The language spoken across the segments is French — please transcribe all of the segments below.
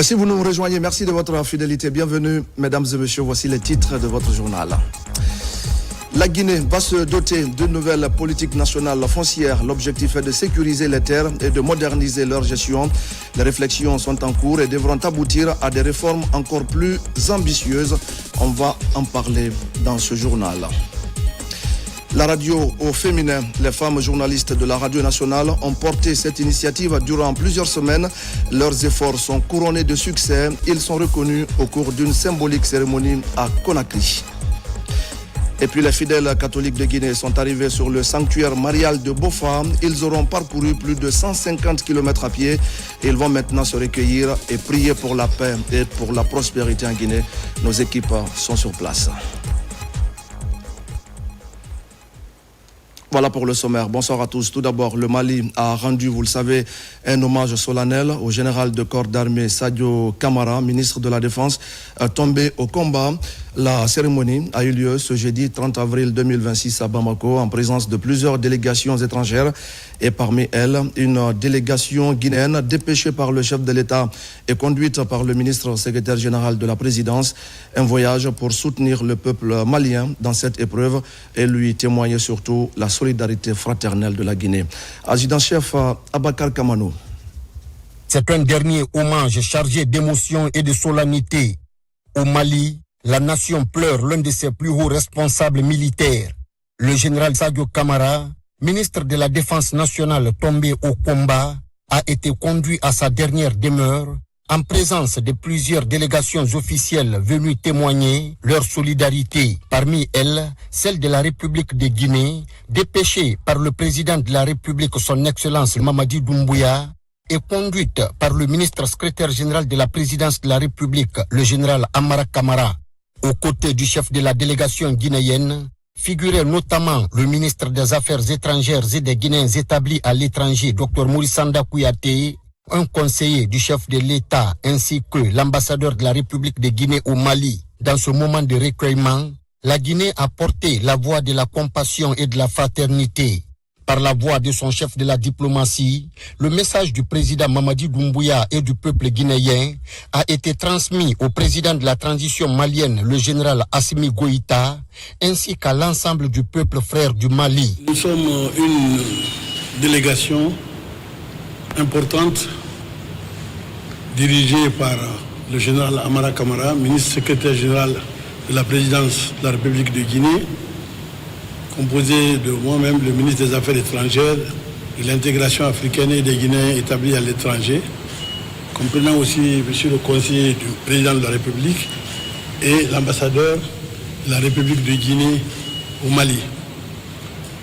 Si vous nous rejoignez, merci de votre fidélité. Bienvenue, mesdames et messieurs. Voici les titres de votre journal. La Guinée va se doter d'une nouvelle politique nationale foncière. L'objectif est de sécuriser les terres et de moderniser leur gestion. Les réflexions sont en cours et devront aboutir à des réformes encore plus ambitieuses. On va en parler dans ce journal. La radio au féminin, les femmes journalistes de la radio nationale ont porté cette initiative durant plusieurs semaines. Leurs efforts sont couronnés de succès. Ils sont reconnus au cours d'une symbolique cérémonie à Conakry. Et puis les fidèles catholiques de Guinée sont arrivés sur le sanctuaire marial de Bofa. Ils auront parcouru plus de 150 km à pied. Ils vont maintenant se recueillir et prier pour la paix et pour la prospérité en Guinée. Nos équipes sont sur place. Voilà pour le sommaire. Bonsoir à tous. Tout d'abord, le Mali a rendu, vous le savez, un hommage solennel au général de corps d'armée Sadio Camara, ministre de la Défense, tombé au combat. La cérémonie a eu lieu ce jeudi 30 avril 2026 à Bamako en présence de plusieurs délégations étrangères et parmi elles une délégation guinéenne dépêchée par le chef de l'État et conduite par le ministre secrétaire général de la présidence. Un voyage pour soutenir le peuple malien dans cette épreuve et lui témoigner surtout la solidarité fraternelle de la Guinée. Adjudant-chef Abakar Kamanou. C'est un dernier hommage chargé d'émotion et de solennité. Au Mali, la nation pleure l'un de ses plus hauts responsables militaires. Le général Sadio Camara, ministre de la Défense nationale tombé au combat, a été conduit à sa dernière demeure en présence de plusieurs délégations officielles venues témoigner leur solidarité. Parmi elles, celle de la République de Guinée, dépêchée par le président de la République, son Excellence Mamadi Doumbouya, et conduite par le ministre secrétaire général de la présidence de la République, le général Amara Camara. Aux côtés du chef de la délégation guinéenne, figurait notamment le ministre des Affaires étrangères et des Guinéens établis à l'étranger, Dr Moussanda Kouyaté, un conseiller du chef de l'État ainsi que l'ambassadeur de la République de Guinée au Mali. Dans ce moment de recueillement, la Guinée a porté la voix de la compassion et de la fraternité. Par la voix de son chef de la diplomatie, le message du président Mamadi Doumbouya et du peuple guinéen a été transmis au président de la transition malienne, le général Assimi Goïta, ainsi qu'à l'ensemble du peuple frère du Mali. Nous sommes une délégation importante dirigée par le général Amara Camara, ministre secrétaire général de la présidence de la République de Guinée, composé de moi-même, le ministre des Affaires étrangères, de l'intégration africaine et des Guinéens établis à l'étranger, comprenant aussi monsieur le conseiller du président de la République et l'ambassadeur de la République de Guinée au Mali.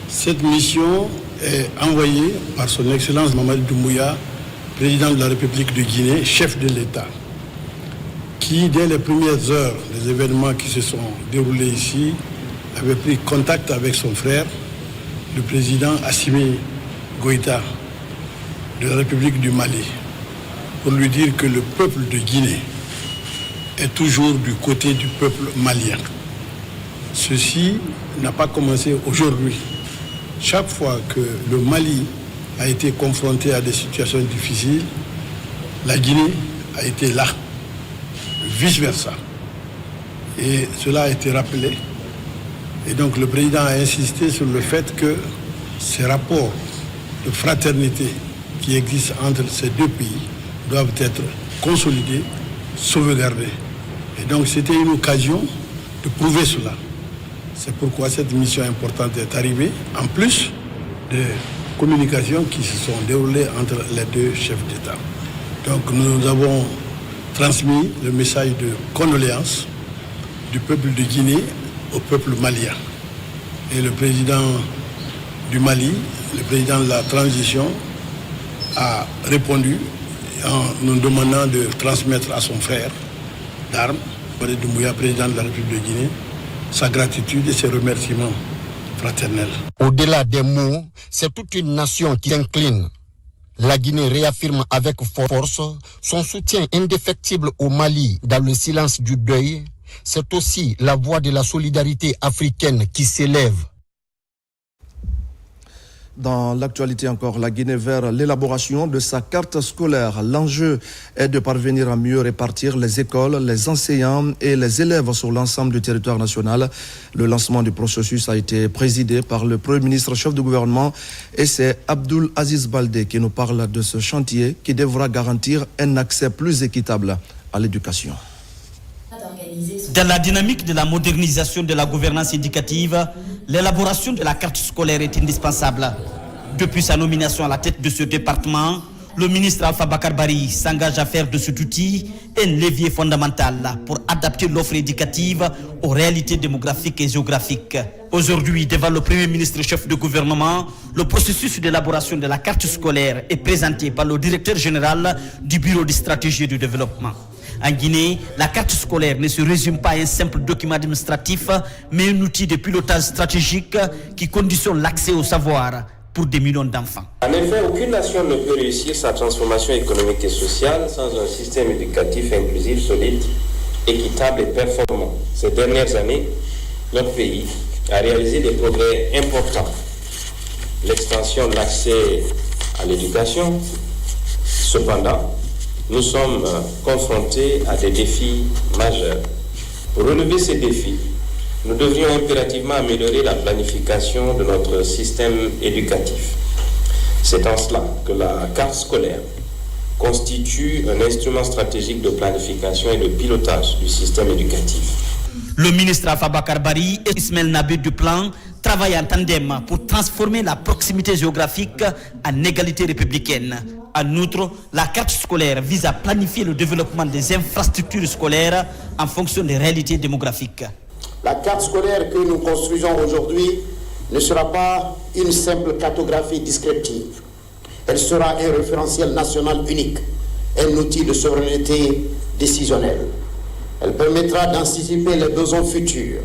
Cette mission est envoyée par son Excellence Mamadi Doumbouya, président de la République de Guinée, chef de l'État, qui, dès les premières heures des événements qui se sont déroulés ici, avait pris contact avec son frère, le président Assimi Goïta de la République du Mali, pour lui dire que le peuple de Guinée est toujours du côté du peuple malien. Ceci n'a pas commencé aujourd'hui. Chaque fois que le Mali a été confronté à des situations difficiles, la Guinée a été là, vice-versa. Et cela a été rappelé. Et donc le président a insisté sur le fait que ces rapports de fraternité qui existent entre ces deux pays doivent être consolidés, sauvegardés. Et donc c'était une occasion de prouver cela. C'est pourquoi cette mission importante est arrivée, en plus des communications qui se sont déroulées entre les deux chefs d'État. Donc nous avons transmis le message de condoléances du peuple de Guinée au peuple malien. Et le président du Mali, le président de la transition, a répondu en nous demandant de transmettre à son frère d'armes, Mamadi Doumbouya, président de la République de Guinée, sa gratitude et ses remerciements fraternels. Au-delà des mots, c'est toute une nation qui s'incline. La Guinée réaffirme avec force son soutien indéfectible au Mali dans le silence du deuil. C'est aussi la voix de la solidarité africaine qui s'élève. Dans l'actualité encore, la Guinée vers l'élaboration de sa carte scolaire. L'enjeu est de parvenir à mieux répartir les écoles, les enseignants et les élèves sur l'ensemble du territoire national. Le lancement du processus a été présidé par le Premier ministre chef du gouvernement et c'est Abdoul Aziz Baldé qui nous parle de ce chantier qui devra garantir un accès plus équitable à l'éducation. Dans la dynamique de la modernisation de la gouvernance éducative, l'élaboration de la carte scolaire est indispensable. Depuis sa nomination à la tête de ce département, le ministre Alpha Bakar Bari s'engage à faire de cet outil un levier fondamental pour adapter l'offre éducative aux réalités démographiques et géographiques. Aujourd'hui, devant le Premier ministre chef de gouvernement, le processus d'élaboration de la carte scolaire est présenté par le directeur général du Bureau de stratégie et de développement. En Guinée, la carte scolaire ne se résume pas à un simple document administratif, mais un outil de pilotage stratégique qui conditionne l'accès au savoir pour des millions d'enfants. En effet, aucune nation ne peut réussir sa transformation économique et sociale sans un système éducatif inclusif, solide, équitable et performant. Ces dernières années, notre pays a réalisé des progrès importants. L'extension de l'accès à l'éducation, cependant, nous sommes confrontés à des défis majeurs. Pour relever ces défis, nous devrions impérativement améliorer la planification de notre système éducatif. C'est en cela que la carte scolaire constitue un instrument stratégique de planification et de pilotage du système éducatif. Le ministre Alpha Bakar Bari et Ismaël Nabé du Plan travaillent en tandem pour transformer la proximité géographique en égalité républicaine. En outre, la carte scolaire vise à planifier le développement des infrastructures scolaires en fonction des réalités démographiques. La carte scolaire que nous construisons aujourd'hui ne sera pas une simple cartographie descriptive. Elle sera un référentiel national unique, un outil de souveraineté décisionnelle. Elle permettra d'anticiper les besoins futurs.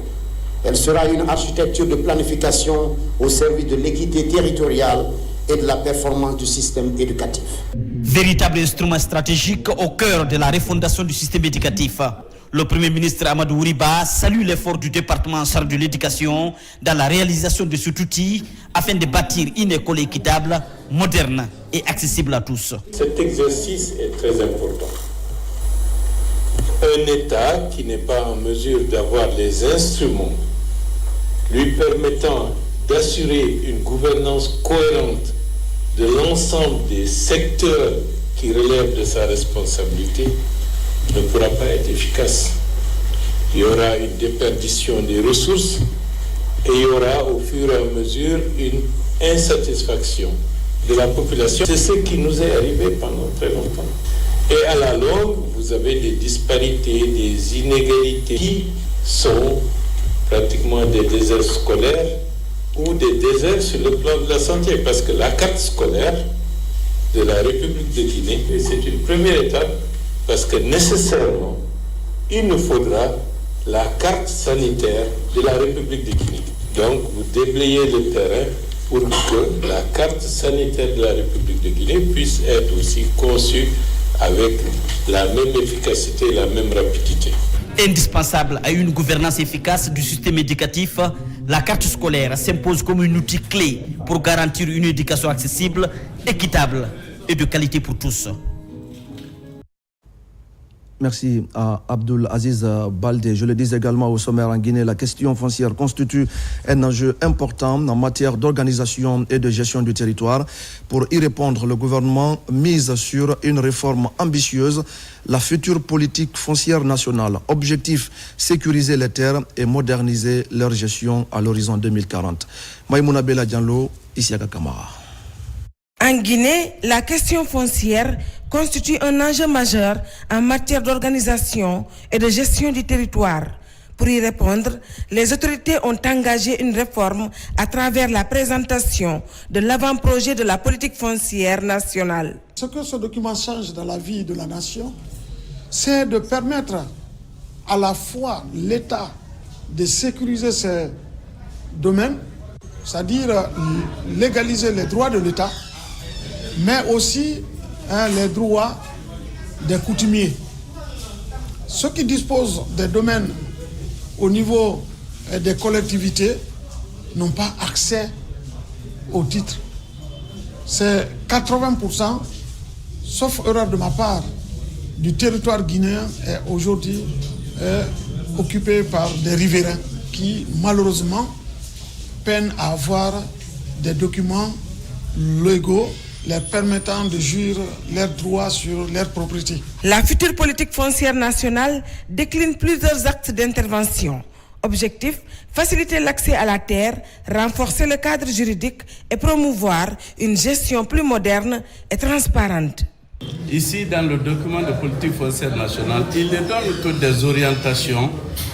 Elle sera une architecture de planification au service de l'équité territoriale et de la performance du système éducatif. Véritable instrument stratégique au cœur de la refondation du système éducatif. Le Premier ministre Amadou Ouriba salue l'effort du département en charge de l'éducation dans la réalisation de cet outil afin de bâtir une école équitable, moderne et accessible à tous. Cet exercice est très important. Un État qui n'est pas en mesure d'avoir les instruments lui permettant d'assurer une gouvernance cohérente de l'ensemble des secteurs qui relèvent de sa responsabilité ne pourra pas être efficace. Il y aura une déperdition des ressources et il y aura au fur et à mesure une insatisfaction de la population. C'est ce qui nous est arrivé pendant très longtemps. Et à la longue, vous avez des disparités, des inégalités qui sont pratiquement des déserts scolaires ou des déserts sur le plan de la santé. Parce que la carte scolaire de la République de Guinée, c'est une première étape parce que nécessairement, il nous faudra la carte sanitaire de la République de Guinée. Donc, vous déblayez le terrain pour que la carte sanitaire de la République de Guinée puisse être aussi conçue avec la même efficacité et la même rapidité. Indispensable à une gouvernance efficace du système éducatif, la carte scolaire s'impose comme un outil clé pour garantir une éducation accessible, équitable et de qualité pour tous. Merci à Abdoul Aziz Baldé. Je le dis également au sommaire en Guinée, la question foncière constitue un enjeu important en matière d'organisation et de gestion du territoire. Pour y répondre, le gouvernement mise sur une réforme ambitieuse, la future politique foncière nationale. Objectif, sécuriser les terres et moderniser leur gestion à l'horizon 2040. Maïmouna Bella Diallo, Isiaka Kamara. En Guinée, la question foncière constitue un enjeu majeur en matière d'organisation et de gestion du territoire. Pour y répondre, les autorités ont engagé une réforme à travers la présentation de l'avant-projet de la politique foncière nationale. Ce que ce document change dans la vie de la nation, c'est de permettre à la fois l'État de sécuriser ses domaines, c'est-à-dire légaliser les droits de l'État, mais aussi les droits des coutumiers. Ceux qui disposent des domaines au niveau des collectivités n'ont pas accès au titre c'est 80%, sauf erreur de ma part, du territoire guinéen est aujourd'hui occupé par des riverains qui, malheureusement, peinent à avoir des documents légaux leur permettant de jouir leurs droits sur leur propriété. La future politique foncière nationale décline plusieurs actes d'intervention. Objectif, faciliter l'accès à la terre, renforcer le cadre juridique et promouvoir une gestion plus moderne et transparente. Ici, dans le document de politique foncière nationale, il donne toutes des orientations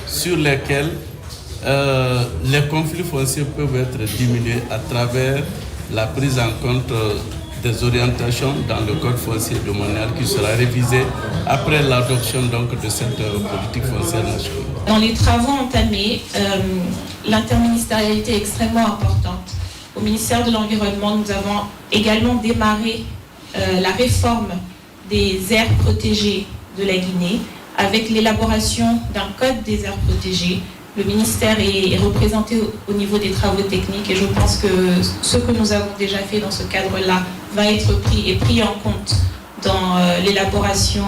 sur lesquelles les conflits fonciers peuvent être diminués à travers la prise en compte des orientations dans le code foncier domanial qui sera révisé après l'adoption donc de cette politique foncière nationale. Dans les travaux entamés, l'interministérialité est extrêmement importante. Au ministère de l'Environnement, nous avons également démarré la réforme des aires protégées de la Guinée avec l'élaboration d'un code des aires protégées. Le ministère est représenté au niveau des travaux techniques et je pense que ce que nous avons déjà fait dans ce cadre-là va être pris en compte dans l'élaboration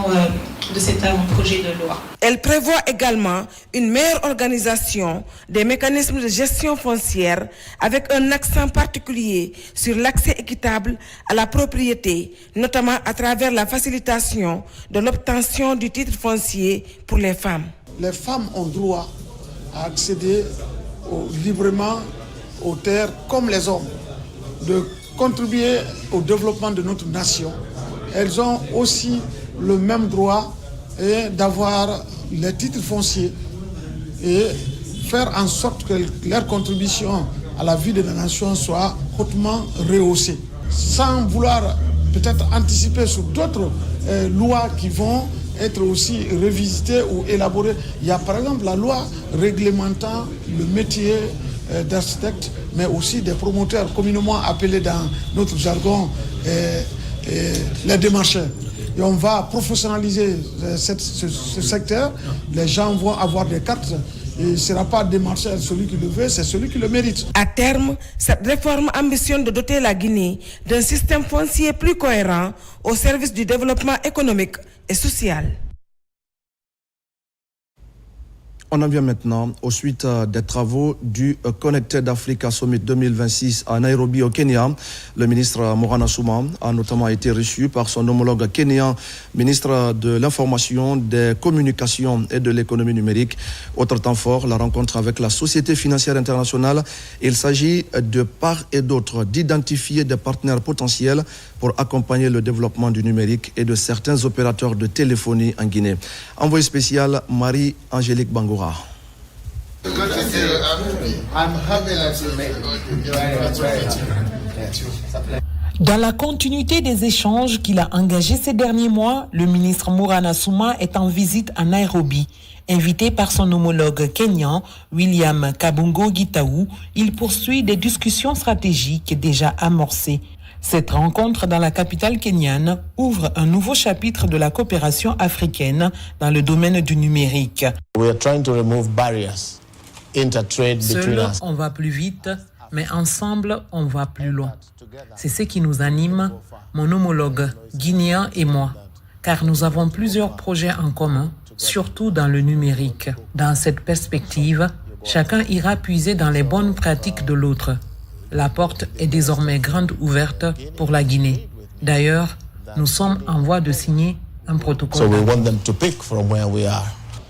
de cet avant-projet de loi. Elle prévoit également une meilleure organisation des mécanismes de gestion foncière avec un accent particulier sur l'accès équitable à la propriété, notamment à travers la facilitation de l'obtention du titre foncier pour les femmes. Les femmes ont droit à accéder librement aux terres comme les hommes, de contribuer au développement de notre nation. Elles ont aussi le même droit d'avoir les titres fonciers et faire en sorte que leur contribution à la vie de la nation soit hautement rehaussée. Sans vouloir peut-être anticiper sur d'autres lois qui vont être aussi revisitées ou élaborées. Il y a par exemple la loi réglementant le métier d'architecte, mais aussi des promoteurs communément appelés dans notre jargon les démarcheurs. Et on va professionnaliser ce secteur. Les gens vont avoir des cartes. Et il ne sera pas démarcheur celui qui le veut, c'est celui qui le mérite. À terme, cette réforme ambitionne de doter la Guinée d'un système foncier plus cohérent au service du développement économique et social. On en vient maintenant aux suites des travaux du Connected Africa Summit 2026 à Nairobi au Kenya. Le ministre Morana Souma a notamment été reçu par son homologue kenyan, ministre de l'Information, des Communications et de l'Économie numérique. Autre temps fort, la rencontre avec la Société financière internationale. Il s'agit de part et d'autre d'identifier des partenaires potentiels pour accompagner le développement du numérique et de certains opérateurs de téléphonie en Guinée. Envoyé spécial Marie-Angélique Bangoura. Dans la continuité des échanges qu'il a engagés ces derniers mois, le ministre Morana Souma est en visite à Nairobi. Invité par son homologue kenyan, William Kabungo Gitaou, il poursuit des discussions stratégiques déjà amorcées. Cette rencontre dans la capitale kenyane ouvre un nouveau chapitre de la coopération africaine dans le domaine du numérique. Seul, on va plus vite, mais ensemble, on va plus loin. C'est ce qui nous anime, mon homologue guinéen et moi, car nous avons plusieurs projets en commun, surtout dans le numérique. Dans cette perspective, chacun ira puiser dans les bonnes pratiques de l'autre. La porte est désormais grande ouverte pour la Guinée. D'ailleurs, nous sommes en voie de signer un protocole.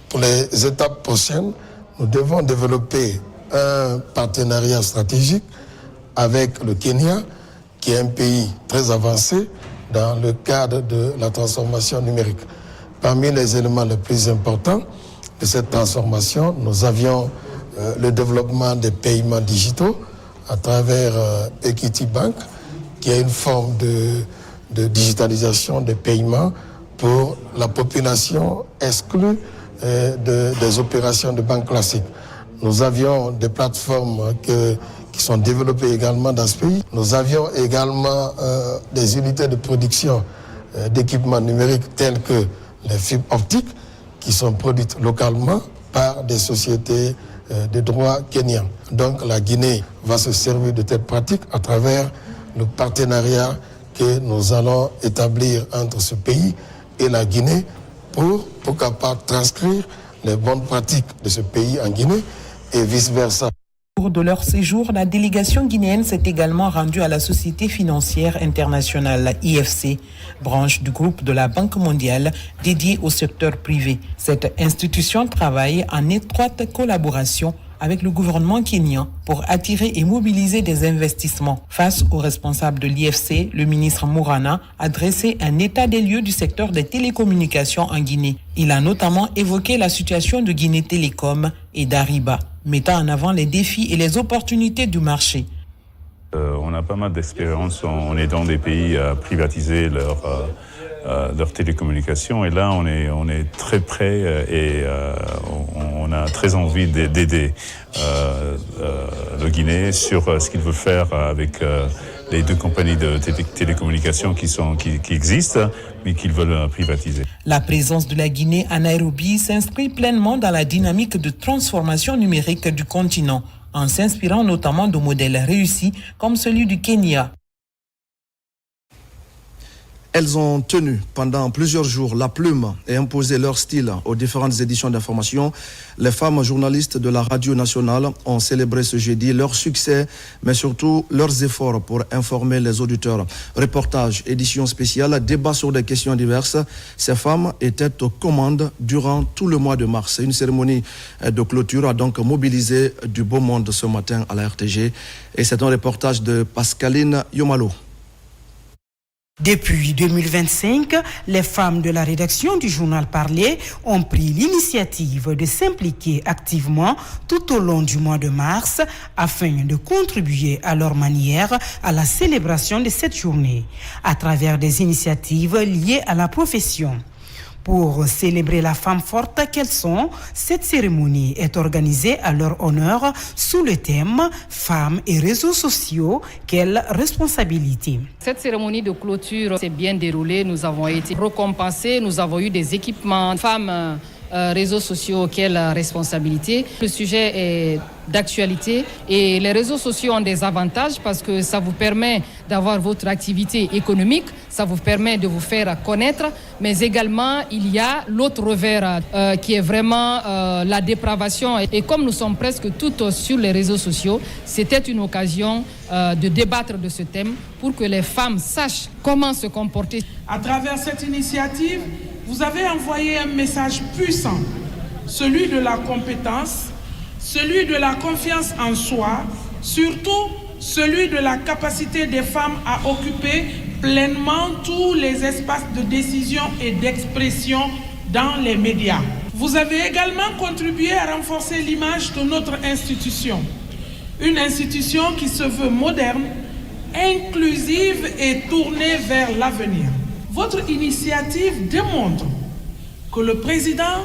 Pour les étapes prochaines, nous devons développer un partenariat stratégique avec le Kenya, qui est un pays très avancé dans le cadre de la transformation numérique. Parmi les éléments les plus importants de cette transformation, nous avions le développement des paiements digitaux à travers Equity Bank, qui est une forme de digitalisation des paiements pour la population exclue des opérations de banque classique. Nous avions des plateformes qui sont développées également dans ce pays. Nous avions également des unités de production d'équipements numériques tels que les fibres optiques qui sont produites localement par des sociétés de droit kenyans. Donc la Guinée va se servir de cette pratique à travers le partenariat que nous allons établir entre ce pays et la Guinée pour capable transcrire les bonnes pratiques de ce pays en Guinée et vice-versa. Au cours de leur séjour, la délégation guinéenne s'est également rendue à la Société financière internationale, IFC, branche du groupe de la Banque mondiale dédiée au secteur privé. Cette institution travaille en étroite collaboration avec le gouvernement kényan pour attirer et mobiliser des investissements. Face aux responsables de l'IFC, le ministre Mourana a dressé un état des lieux du secteur des télécommunications en Guinée. Il a notamment évoqué la situation de Guinée Télécom et d'Ariba, mettant en avant les défis et les opportunités du marché. On a pas mal d'expérience en aidant des pays à privatiser leurs télécommunications, et là on est très près et on a très envie d'aider le Guinée sur ce qu'il veut faire avec les deux compagnies de télécommunications qui existent mais qu'ils veulent privatiser. La présence de la Guinée à Nairobi s'inscrit pleinement dans la dynamique de transformation numérique du continent, en s'inspirant notamment de modèles réussis comme celui du Kenya. Elles ont tenu pendant plusieurs jours la plume et imposé leur style aux différentes éditions d'information. Les femmes journalistes de la radio nationale ont célébré ce jeudi leur succès, mais surtout leurs efforts pour informer les auditeurs. Reportages, éditions spéciales, débats sur des questions diverses. Ces femmes étaient aux commandes durant tout le mois de mars. Une cérémonie de clôture a donc mobilisé du beau monde ce matin à la RTG. Et c'est un reportage de Pascaline Yomalo. Depuis 2025, les femmes de la rédaction du journal Parler ont pris l'initiative de s'impliquer activement tout au long du mois de mars afin de contribuer à leur manière à la célébration de cette journée à travers des initiatives liées à la profession. Pour célébrer la femme forte qu'elles sont, cette cérémonie est organisée à leur honneur sous le thème « Femmes et réseaux sociaux, quelle responsabilité ?» Cette cérémonie de clôture s'est bien déroulée, nous avons été récompensés, nous avons eu des équipements femmes, réseaux sociaux, quelle responsabilité. Le sujet est d'actualité et les réseaux sociaux ont des avantages parce que ça vous permet d'avoir votre activité économique, ça vous permet de vous faire connaître, mais également il y a l'autre revers qui est vraiment la dépravation. Et comme nous sommes presque toutes sur les réseaux sociaux, c'était une occasion de débattre de ce thème pour que les femmes sachent comment se comporter. À travers cette initiative, vous avez envoyé un message puissant, celui de la compétence, celui de la confiance en soi, surtout celui de la capacité des femmes à occuper pleinement tous les espaces de décision et d'expression dans les médias. Vous avez également contribué à renforcer l'image de notre institution, une institution qui se veut moderne, inclusive et tournée vers l'avenir. Votre initiative démontre que le président,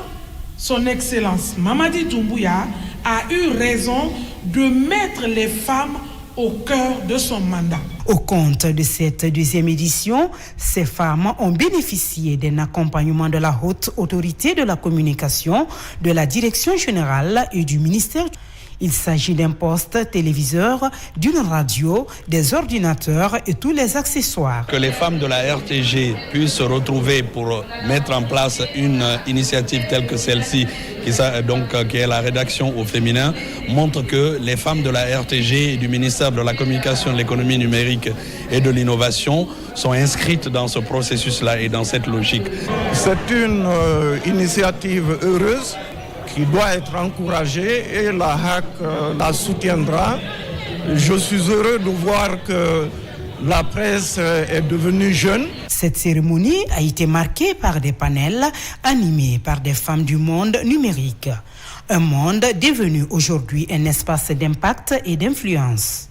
son Excellence Mamadi Doumbouya, a eu raison de mettre les femmes au cœur de son mandat. Au compte de cette deuxième édition, ces femmes ont bénéficié d'un accompagnement de la haute autorité de la communication, de la direction générale et du ministère. Il s'agit d'un poste téléviseur, d'une radio, des ordinateurs et tous les accessoires. Que les femmes de la RTG puissent se retrouver pour mettre en place une initiative telle que celle-ci, qui est la rédaction au féminin, montre que les femmes de la RTG et du ministère de la Communication, de l'Économie numérique et de l'Innovation sont inscrites dans ce processus-là et dans cette logique. C'est une initiative heureuse qui doit être encouragée et la HAC la soutiendra. Je suis heureux de voir que la presse est devenue jeune. Cette cérémonie a été marquée par des panels animés par des femmes du monde numérique. Un monde devenu aujourd'hui un espace d'impact et d'influence.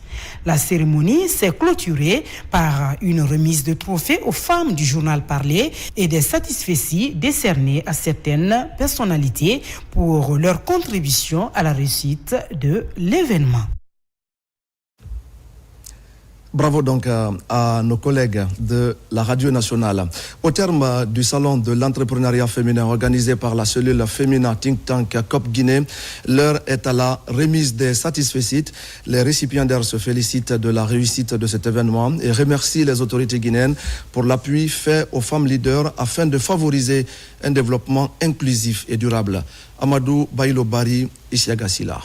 La cérémonie s'est clôturée par une remise de trophées aux femmes du journal Parler et des satisfecits décernés à certaines personnalités pour leur contribution à la réussite de l'événement. Bravo donc à nos collègues de la Radio Nationale. Au terme du salon de l'entrepreneuriat féminin organisé par la cellule féminin Think Tank COP Guinée, l'heure est à la remise des satisfecits. Les récipiendaires se félicitent de la réussite de cet événement et remercient les autorités guinéennes pour l'appui fait aux femmes leaders afin de favoriser un développement inclusif et durable. Amadou Bailo Bari, Isiagasila.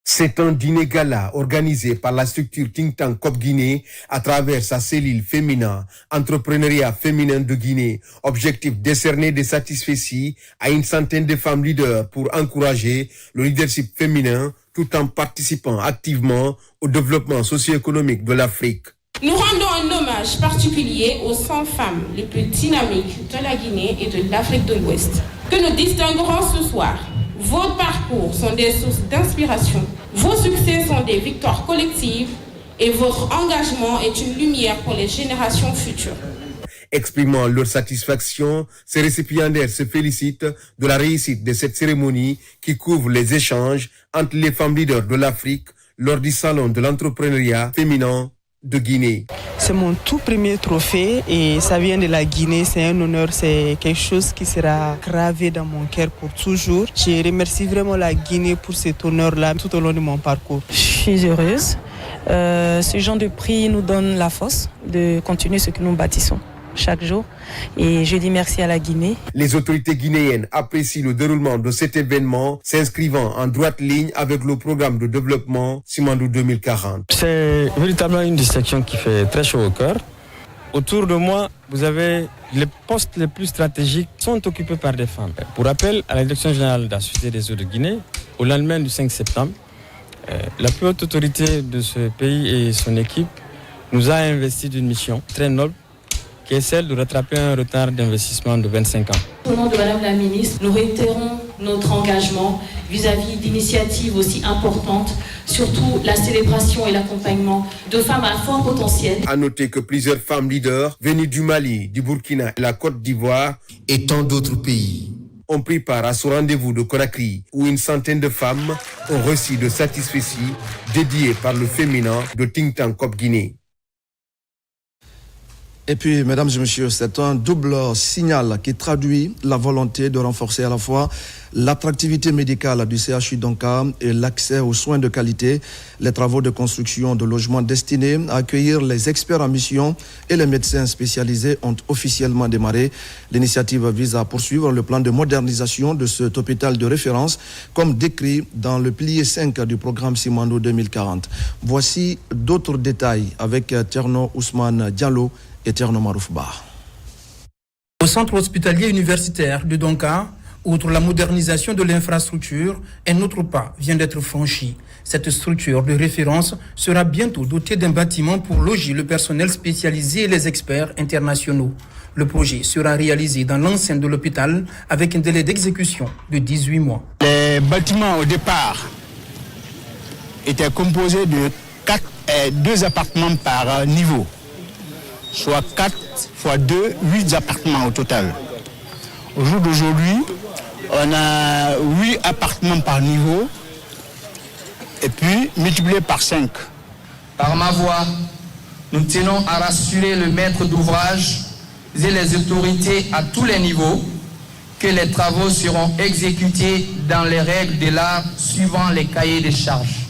C'est un dîner gala organisé par la structure Think Tank COP Guinée à travers sa cellule féminin, entrepreneuriat féminin de Guinée. Objectif décerner des satisfecits à une centaine de femmes leaders pour encourager le leadership féminin tout en participant activement au développement socio-économique de l'Afrique. Nous rendons un hommage particulier aux 100 femmes les plus dynamiques de la Guinée et de l'Afrique de l'Ouest, que nous distinguerons ce soir. Vos parcours sont des sources d'inspiration, vos succès sont des victoires collectives et votre engagement est une lumière pour les générations futures. Exprimant leur satisfaction, ces récipiendaires se félicitent de la réussite de cette cérémonie qui couvre les échanges entre les femmes leaders de l'Afrique lors du salon de l'entrepreneuriat féminin de Guinée. C'est mon tout premier trophée et ça vient de la Guinée, c'est un honneur, c'est quelque chose qui sera gravé dans mon cœur pour toujours. Je remercie vraiment la Guinée pour cet honneur-là tout au long de mon parcours. Je suis heureuse. Ce genre de prix nous donne la force de continuer ce que nous bâtissons chaque jour et je dis merci à la Guinée. Les autorités guinéennes apprécient le déroulement de cet événement s'inscrivant en droite ligne avec le programme de développement Simandou 2040. C'est véritablement une distinction qui fait très chaud au cœur. Autour de moi, vous avez les postes les plus stratégiques sont occupés par des femmes. Pour rappel, à la direction générale de la Société des eaux de Guinée, au lendemain du 5 septembre, la plus haute autorité de ce pays et son équipe nous a investi d'une mission très noble qui est celle de rattraper un retard d'investissement de 25 ans. Au nom de Madame la Ministre, nous réitérons notre engagement vis-à-vis d'initiatives aussi importantes, surtout la célébration et l'accompagnement de femmes à fort potentiel. À noter que plusieurs femmes leaders venues du Mali, du Burkina et la Côte d'Ivoire et tant d'autres pays ont pris part à ce rendez-vous de Conakry où une centaine de femmes ont reçu de satisfecits dédiés par le féminin de Think Tank COP Guinée. Et puis, mesdames et messieurs, c'est un double signal qui traduit la volonté de renforcer à la fois l'attractivité médicale du CHU Donka et l'accès aux soins de qualité. Les travaux de construction de logements destinés à accueillir les experts en mission et les médecins spécialisés ont officiellement démarré. L'initiative vise à poursuivre le plan de modernisation de cet hôpital de référence, comme décrit dans le pilier 5 du programme Simandou 2040. Voici d'autres détails avec Tierno Ousmane Diallo et Tierno Marouf Ba. Au centre hospitalier universitaire de Donka, outre la modernisation de l'infrastructure, un autre pas vient d'être franchi. Cette structure de référence sera bientôt dotée d'un bâtiment pour loger le personnel spécialisé et les experts internationaux. Le projet sera réalisé dans l'enceinte de l'hôpital avec un délai d'exécution de 18 mois. Les bâtiments au départ étaient composés de 2 appartements par niveau, soit 4 x 2, 8 appartements au total. Au jour d'aujourd'hui, on a 8 appartements par niveau et puis multiplié par 5. Par ma voix, nous tenons à rassurer le maître d'ouvrage et les autorités à tous les niveaux que les travaux seront exécutés dans les règles de l'art suivant les cahiers des charges.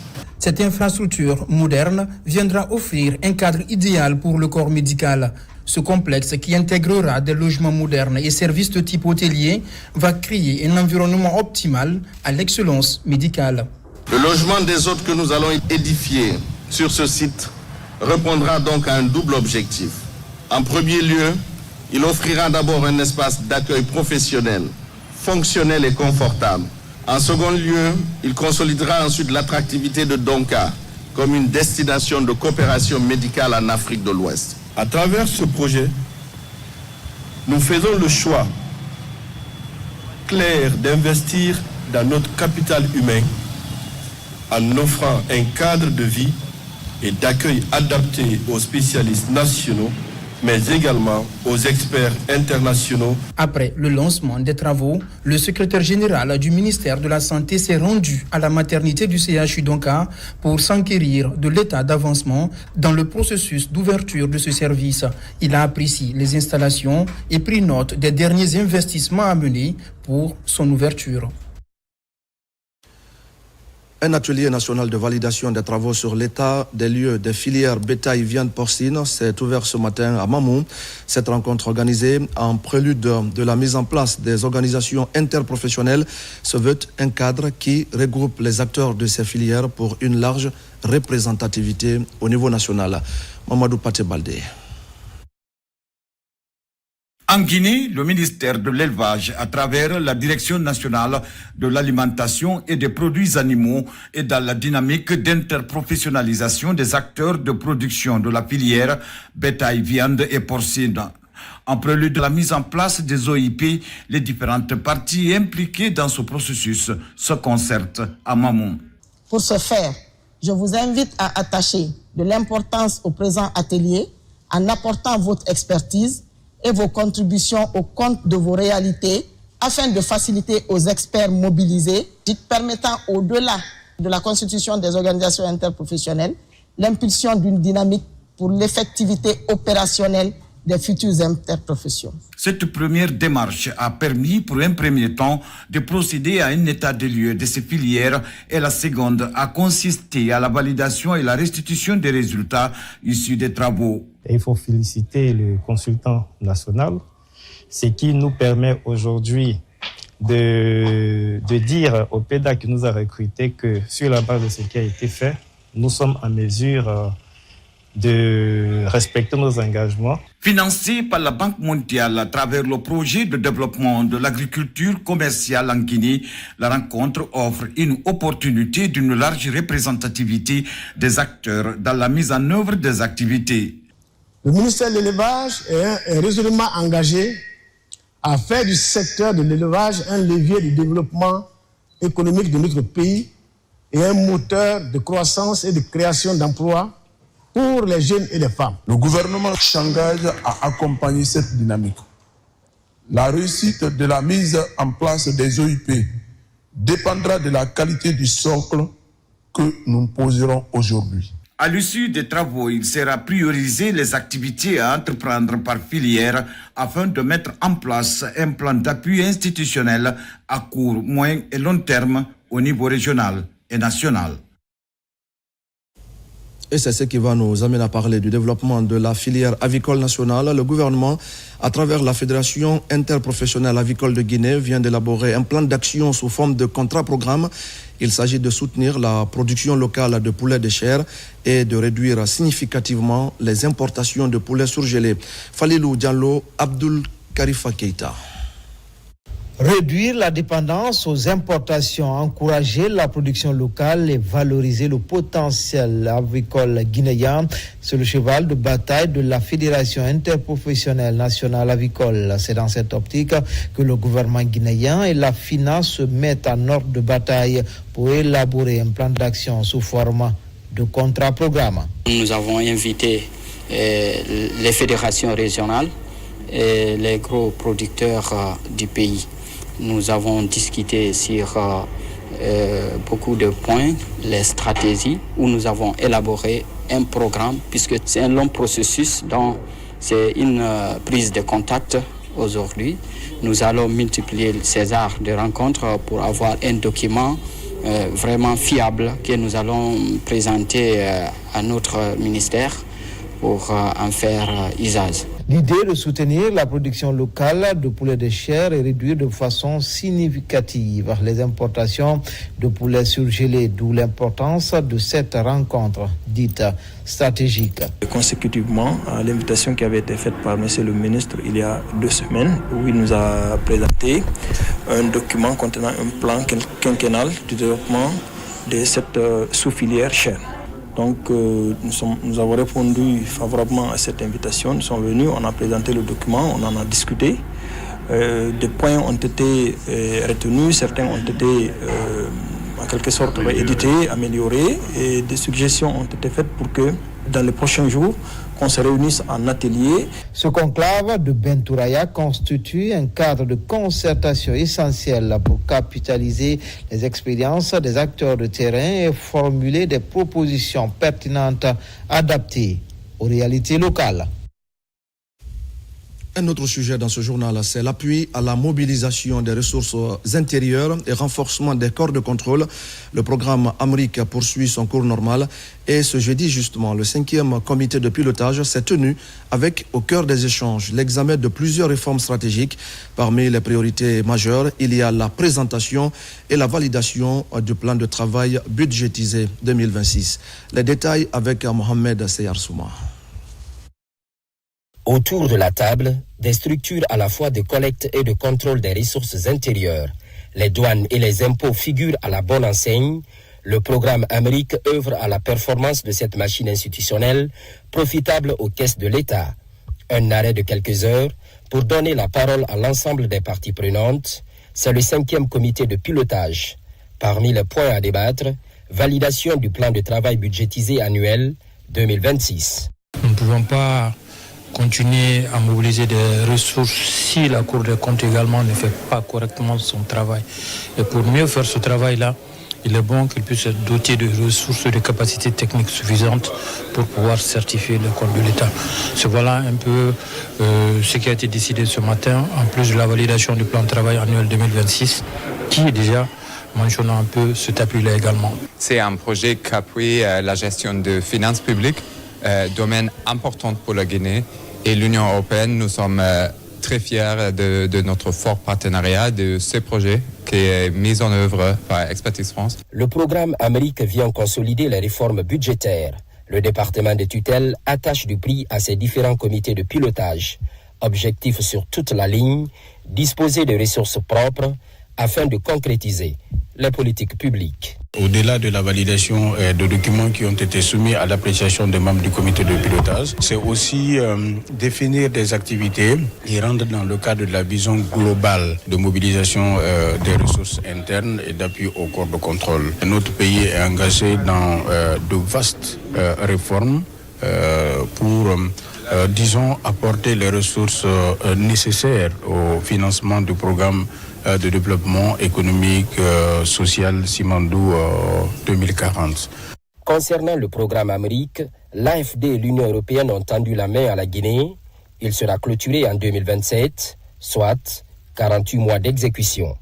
Cette infrastructure moderne viendra offrir un cadre idéal pour le corps médical. Ce complexe qui intégrera des logements modernes et services de type hôtelier va créer un environnement optimal à l'excellence médicale. Le logement des hôtes que nous allons édifier sur ce site répondra donc à un double objectif. En premier lieu, il offrira d'abord un espace d'accueil professionnel, fonctionnel et confortable. En second lieu, il consolidera ensuite l'attractivité de Donka comme une destination de coopération médicale en Afrique de l'Ouest. À travers ce projet, nous faisons le choix clair d'investir dans notre capital humain en offrant un cadre de vie et d'accueil adapté aux spécialistes nationaux mais également aux experts internationaux. Après le lancement des travaux, le secrétaire général du ministère de la Santé s'est rendu à la maternité du CHU Donka pour s'enquérir de l'état d'avancement dans le processus d'ouverture de ce service. Il a apprécié les installations et pris note des derniers investissements à mener pour son ouverture. Un atelier national de validation des travaux sur l'état des lieux des filières bétail viande porcine s'est ouvert ce matin à Mamou. Cette rencontre organisée en prélude de la mise en place des organisations interprofessionnelles se veut un cadre qui regroupe les acteurs de ces filières pour une large représentativité au niveau national. Mamadou Paté Baldé. En Guinée, le ministère de l'Élevage, à travers la Direction nationale de l'alimentation et des produits animaux, est dans la dynamique d'interprofessionnalisation des acteurs de production de la filière bétail, viande et porcine. En prélude de la mise en place des OIP, les différentes parties impliquées dans ce processus se concertent à Mamou. Pour ce faire, je vous invite à attacher de l'importance au présent atelier en apportant votre expertise et vos contributions au compte de vos réalités afin de faciliter aux experts mobilisés, permettant au-delà de la constitution des organisations interprofessionnelles, l'impulsion d'une dynamique pour l'effectivité opérationnelle des futures interprofessions. Cette première démarche a permis pour un premier temps de procéder à un état des lieux de ces filières et la seconde a consisté à la validation et la restitution des résultats issus des travaux. Et il faut féliciter le consultant national, ce qui nous permet aujourd'hui de dire au PEDA qui nous a recrutés que sur la base de ce qui a été fait, nous sommes en mesure de respecter nos engagements. Financé par la Banque mondiale à travers le projet de développement de l'agriculture commerciale en Guinée, la rencontre offre une opportunité d'une large représentativité des acteurs dans la mise en œuvre des activités. Le ministère de l'élevage est résolument engagé à faire du secteur de l'élevage un levier de développement économique de notre pays et un moteur de croissance et de création d'emplois pour les jeunes et les femmes. Le gouvernement s'engage à accompagner cette dynamique. La réussite de la mise en place des OIP dépendra de la qualité du socle que nous poserons aujourd'hui. À l'issue des travaux, il sera priorisé les activités à entreprendre par filière afin de mettre en place un plan d'appui institutionnel à court, moyen et long terme au niveau régional et national. Et c'est ce qui va nous amener à parler du développement de la filière avicole nationale. Le gouvernement, à travers la Fédération interprofessionnelle avicole de Guinée, vient d'élaborer un plan d'action sous forme de contrat-programme. Il s'agit de soutenir la production locale de poulets de chair et de réduire significativement les importations de poulets surgelés. Falilou Diallo, Abdul Karifa Keita. Réduire la dépendance aux importations, encourager la production locale et valoriser le potentiel avicole guinéen, c'est le cheval de bataille de la Fédération interprofessionnelle nationale avicole. C'est dans cette optique que le gouvernement guinéen et la FINA se mettent en ordre de bataille pour élaborer un plan d'action sous forme de contrat-programme. Nous avons invité les fédérations régionales et les gros producteurs du pays. Nous avons discuté sur beaucoup de points, les stratégies, où nous avons élaboré un programme, puisque c'est un long processus, donc c'est une prise de contact aujourd'hui. Nous allons multiplier ces heures de rencontres pour avoir un document vraiment fiable que nous allons présenter à notre ministère pour en faire usage. L'idée de soutenir la production locale de poulets de chair et réduire de façon significative les importations de poulets surgelés, d'où l'importance de cette rencontre dite stratégique. Consécutivement à l'invitation qui avait été faite par M. le ministre il y a 2 semaines, où il nous a présenté un document contenant un plan quinquennal du développement de cette sous-filière chair. Donc nous avons répondu favorablement à cette invitation. Nous sommes venus, on a présenté le document, on en a discuté. Des points ont été retenus, certains ont été en quelque sorte réédités, améliorés, et des suggestions ont été faites pour que dans les prochains jours qu'on se réunisse en atelier. Ce conclave de Bentouraya constitue un cadre de concertation essentiel pour capitaliser les expériences des acteurs de terrain et formuler des propositions pertinentes adaptées aux réalités locales. Un autre sujet dans ce journal, c'est l'appui à la mobilisation des ressources intérieures et renforcement des corps de contrôle. Le programme Amérique poursuit son cours normal et ce jeudi justement, le 5e comité de pilotage s'est tenu avec au cœur des échanges l'examen de plusieurs réformes stratégiques. Parmi les priorités majeures, il y a la présentation et la validation du plan de travail budgétisé 2026. Les détails avec Mohamed Seyar Souma. Autour de la table, des structures à la fois de collecte et de contrôle des ressources intérieures. Les douanes et les impôts figurent à la bonne enseigne. Le programme Amérique œuvre à la performance de cette machine institutionnelle, profitable aux caisses de l'État. Un arrêt de quelques heures pour donner la parole à l'ensemble des parties prenantes. C'est le 5e comité de pilotage. Parmi les points à débattre, validation du plan de travail budgétisé annuel 2026. Nous ne pouvons pas continuer à mobiliser des ressources si la Cour des comptes également ne fait pas correctement son travail. Et pour mieux faire ce travail-là, il est bon qu'il puisse être doté de ressources et de capacités techniques suffisantes pour pouvoir certifier le compte de l'État. C'est voilà un peu ce qui a été décidé ce matin, en plus de la validation du plan de travail annuel 2026, qui est déjà mentionnant un peu cet appui-là également. C'est un projet qui appuie la gestion de finances publiques, domaine important pour la Guinée. Et l'Union européenne, nous sommes très fiers de notre fort partenariat de ce projet qui est mis en œuvre par Expertise France. Le programme Amérique vient consolider les réformes budgétaires. Le département de tutelle attache du prix à ses différents comités de pilotage. Objectif sur toute la ligne, disposer de ressources propres afin de concrétiser les politiques publiques. Au-delà de la validation de documents qui ont été soumis à l'appréciation des membres du comité de pilotage, c'est aussi définir des activités qui rentrent dans le cadre de la vision globale de mobilisation des ressources internes et d'appui au corps de contrôle. Notre pays est engagé dans de vastes réformes pour disons, apporter les ressources nécessaires au financement du programme de développement économique, social Simandou 2040. Concernant le programme Amérique, l'AFD et l'Union européenne ont tendu la main à la Guinée. Il sera clôturé en 2027, soit 48 mois d'exécution.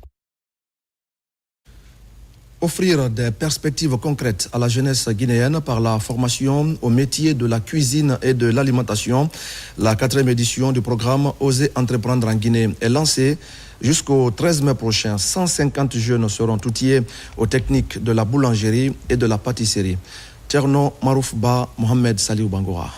Offrir des perspectives concrètes à la jeunesse guinéenne par la formation au métier de la cuisine et de l'alimentation. La 4e édition du programme Oser entreprendre en Guinée est lancée jusqu'au 13 mai prochain. 150 jeunes seront outillés aux techniques de la boulangerie et de la pâtisserie. Tcherno Maroufba, Mohamed Saliou Bangora.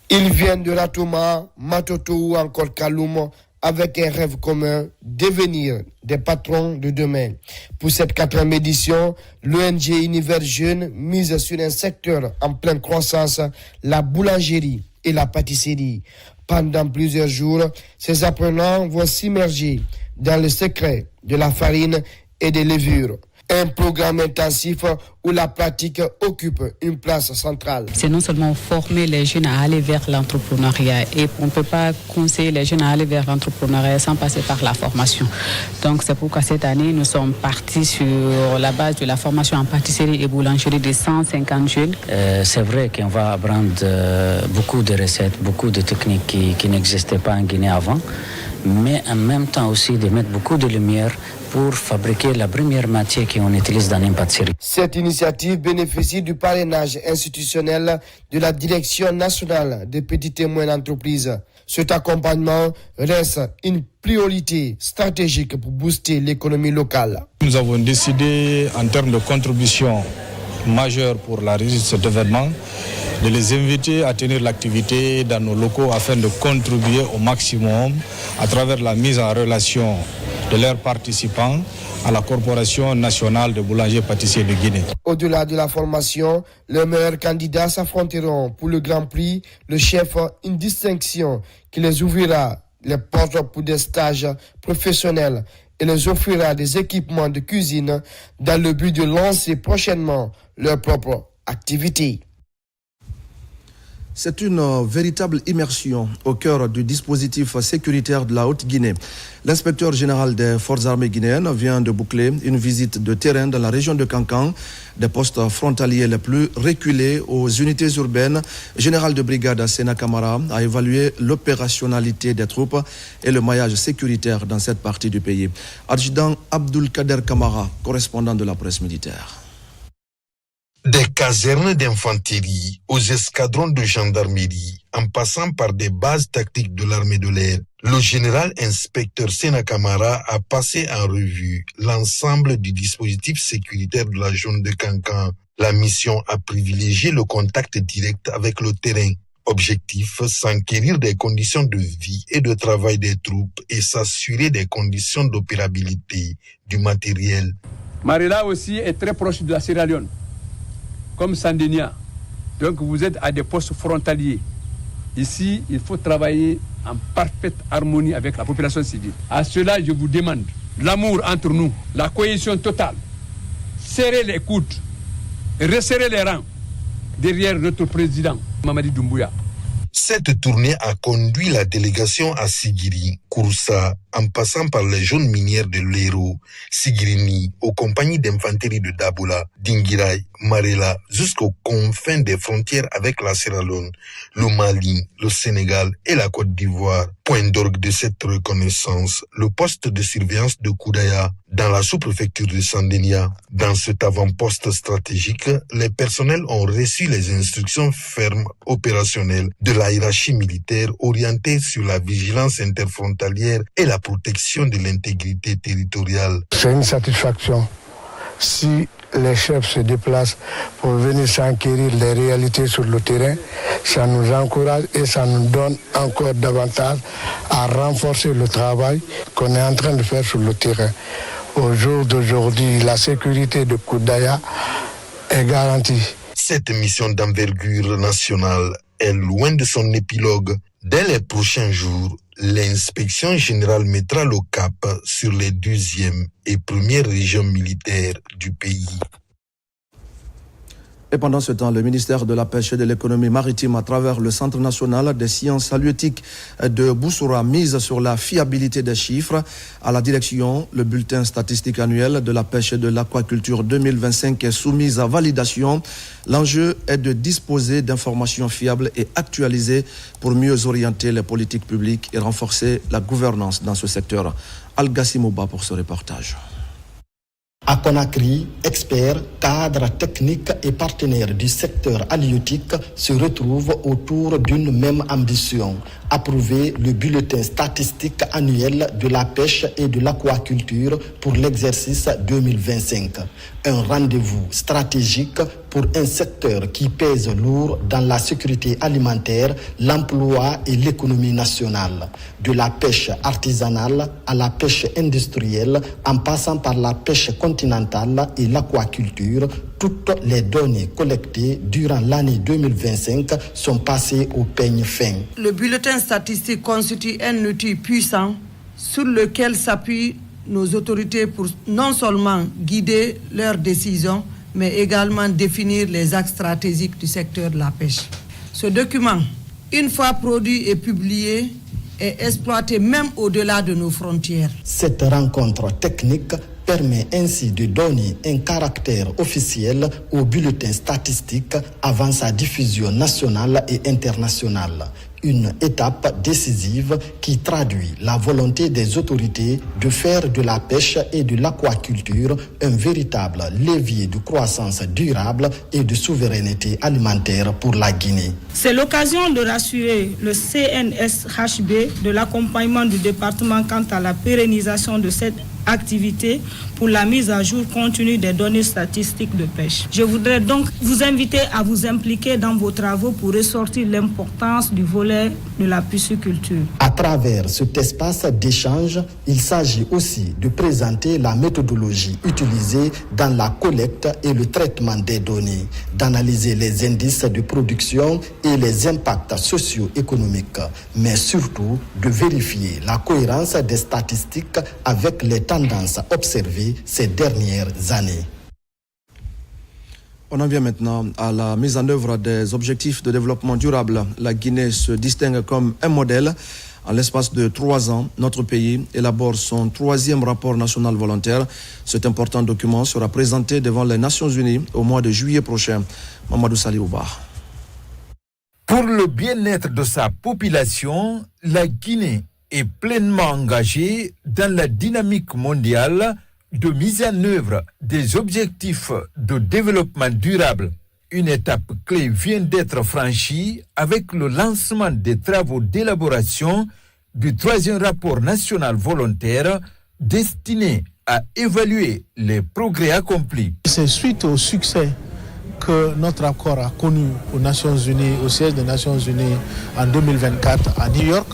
Ils viennent de Ratouma, Matoto ou encore Kaloum, avec un rêve commun, devenir des patrons de demain. Pour cette 4e édition, l'ONG Univers Jeunes mise sur un secteur en pleine croissance, la boulangerie et la pâtisserie. Pendant plusieurs jours, ces apprenants vont s'immerger dans le secret de la farine et des levures. Un programme intensif où la pratique occupe une place centrale. C'est non seulement former les jeunes à aller vers l'entrepreneuriat, et on ne peut pas conseiller les jeunes à aller vers l'entrepreneuriat sans passer par la formation. Donc c'est pourquoi cette année, nous sommes partis sur la base de la formation en pâtisserie et boulangerie de 150 jeunes. C'est vrai qu'on va apprendre beaucoup de recettes, beaucoup de techniques qui n'existaient pas en Guinée avant, mais en même temps aussi de mettre beaucoup de lumière pour fabriquer la première matière qu'on utilise dans une pâtisserie. Cette initiative bénéficie du parrainage institutionnel de la Direction nationale des petites et moyennes entreprises. Cet accompagnement reste une priorité stratégique pour booster l'économie locale. Nous avons décidé, en termes de contribution majeure pour la réussite de cet événement, de les inviter à tenir l'activité dans nos locaux afin de contribuer au maximum à travers la mise en relation de leurs participants à la Corporation nationale de boulangers-pâtissiers de Guinée. Au-delà de la formation, les meilleurs candidats s'affronteront pour le Grand Prix, le chef, une distinction qui les ouvrira les portes pour des stages professionnels et les offrira des équipements de cuisine dans le but de lancer prochainement leur propre activité. C'est une véritable immersion au cœur du dispositif sécuritaire de la Haute-Guinée. L'inspecteur général des forces armées guinéennes vient de boucler une visite de terrain dans la région de Kankan, des postes frontaliers les plus reculés aux unités urbaines. Général de brigade Sena Kamara a évalué l'opérationnalité des troupes et le maillage sécuritaire dans cette partie du pays. Adjudant Abdul Kader Kamara, correspondant de la presse militaire. Des casernes d'infanterie aux escadrons de gendarmerie, en passant par des bases tactiques de l'armée de l'air, le général inspecteur Sena Kamara a passé en revue l'ensemble du dispositif sécuritaire de la zone de Kankan. La mission a privilégié le contact direct avec le terrain. Objectif, s'enquérir des conditions de vie et de travail des troupes et s'assurer des conditions d'opérabilité du matériel. Marela aussi est très proche de la Sierra Leone, comme Sandenia. Donc vous êtes à des postes frontaliers. Ici, il faut travailler en parfaite harmonie avec la population civile. À cela, je vous demande l'amour entre nous, la cohésion totale. Serrez les coudes et resserrez les rangs derrière notre président, Mamadi Doumbouya. Cette tournée a conduit la délégation à Sigiri, Kouroussa, en passant par les zones minières de Lero, Sigirini, aux compagnies d'infanterie de Daboula, Dingirai, Marela, jusqu'aux confins des frontières avec la Sierra Leone, le Mali, le Sénégal et la Côte d'Ivoire. Point d'orgue de cette reconnaissance, le poste de surveillance de Koudaya, dans la sous-préfecture de Sandenia. Dans cet avant-poste stratégique, les personnels ont reçu les instructions fermes opérationnelles de la hiérarchie militaire orientée sur la vigilance interfrontalière et la protection de l'intégrité territoriale. C'est une satisfaction si les chefs se déplacent pour venir s'enquérir des réalités sur le terrain. Ça nous encourage et ça nous donne encore davantage à renforcer le travail qu'on est en train de faire sur le terrain. Au jour d'aujourd'hui, la sécurité de Koudaya est garantie. Cette mission d'envergure nationale est loin de son épilogue. Dès les prochains jours, l'inspection générale mettra le cap sur les 2e et 1res régions militaires du pays. Et pendant ce temps, le ministère de la Pêche et de l'Économie maritime, à travers le Centre national des sciences halieutiques de Boussoura, mise sur la fiabilité des chiffres. À la direction, le bulletin statistique annuel de la pêche et de l'aquaculture 2025 est soumis à validation. L'enjeu est de disposer d'informations fiables et actualisées pour mieux orienter les politiques publiques et renforcer la gouvernance dans ce secteur. Al-Gassi Mouba pour ce reportage. À Conakry, experts, cadres techniques et partenaires du secteur halieutique se retrouvent autour d'une même ambition, approuver le bulletin statistique annuel de la pêche et de l'aquaculture pour l'exercice 2025. Un rendez-vous stratégique pour un secteur qui pèse lourd dans la sécurité alimentaire, l'emploi et l'économie nationale. De la pêche artisanale à la pêche industrielle, en passant par la pêche continentale et l'aquaculture, toutes les données collectées durant l'année 2025 sont passées au peigne fin. Le bulletin statistique constitue un outil puissant sur lequel s'appuient nos autorités pour non seulement guider leurs décisions, mais également définir les axes stratégiques du secteur de la pêche. Ce document, une fois produit et publié, est exploité même au-delà de nos frontières. Cette rencontre technique permet ainsi de donner un caractère officiel au bulletin statistique avant sa diffusion nationale et internationale. Une étape décisive qui traduit la volonté des autorités de faire de la pêche et de l'aquaculture un véritable levier de croissance durable et de souveraineté alimentaire pour la Guinée. C'est l'occasion de rassurer le CNSHB de l'accompagnement du département quant à la pérennisation de cette activité pour la mise à jour continue des données statistiques de pêche. Je voudrais donc vous inviter à vous impliquer dans vos travaux pour ressortir l'importance du volet de la pisciculture. À travers cet espace d'échange, il s'agit aussi de présenter la méthodologie utilisée dans la collecte et le traitement des données, d'analyser les indices de production et les impacts socio-économiques, mais surtout de vérifier la cohérence des statistiques avec les tendances observées ces dernières années. On en vient maintenant à la mise en œuvre des objectifs de développement durable. La Guinée se distingue comme un modèle. En l'espace de 3 ans, notre pays élabore son 3e rapport national volontaire. Cet important document sera présenté devant les Nations Unies au mois de juillet prochain. Mamadou Saliouba. Pour le bien-être de sa population, la Guinée est pleinement engagée dans la dynamique mondiale de mise en œuvre des objectifs de développement durable. Une étape clé vient d'être franchie avec le lancement des travaux d'élaboration du 3e rapport national volontaire destiné à évaluer les progrès accomplis. C'est suite au succès que notre accord a connu aux Nations Unies, au siège des Nations Unies en 2024 à New York,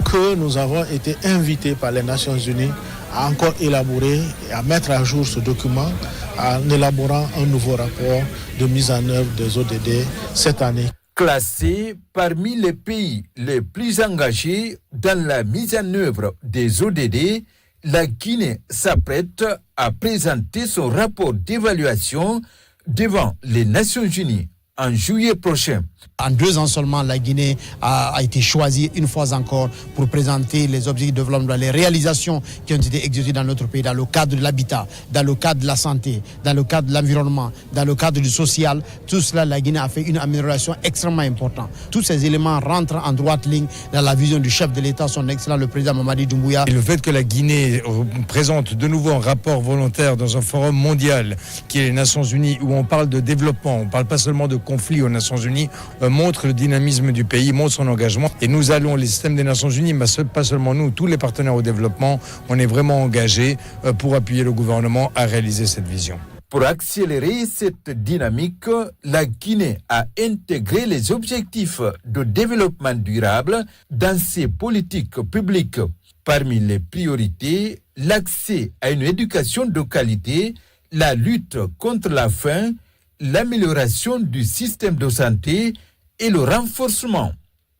que nous avons été invités par les Nations Unies à encore élaborer et à mettre à jour ce document en élaborant un nouveau rapport de mise en œuvre des ODD cette année. Classé parmi les pays les plus engagés dans la mise en œuvre des ODD, la Guinée s'apprête à présenter son rapport d'évaluation devant les Nations Unies en juillet prochain. En 2 ans seulement, la Guinée a été choisie une fois encore pour présenter les objectifs de développement, les réalisations qui ont été exécutées dans notre pays, dans le cadre de l'habitat, dans le cadre de la santé, dans le cadre de l'environnement, dans le cadre du social. Tout cela, la Guinée a fait une amélioration extrêmement importante. Tous ces éléments rentrent en droite ligne dans la vision du chef de l'État, son excellent le président Mamadi Doumbouya. Et le fait que la Guinée présente de nouveau un rapport volontaire dans un forum mondial qui est les Nations Unies, où on parle de développement, on ne parle pas seulement de conflit aux Nations Unies, montre le dynamisme du pays, montre son engagement. Et nous allons, les systèmes des Nations Unies, mais pas seulement nous, tous les partenaires au développement, on est vraiment engagés pour appuyer le gouvernement à réaliser cette vision. Pour accélérer cette dynamique, la Guinée a intégré les objectifs de développement durable dans ses politiques publiques. Parmi les priorités, l'accès à une éducation de qualité, la lutte contre la faim, l'amélioration du système de santé et le renforcement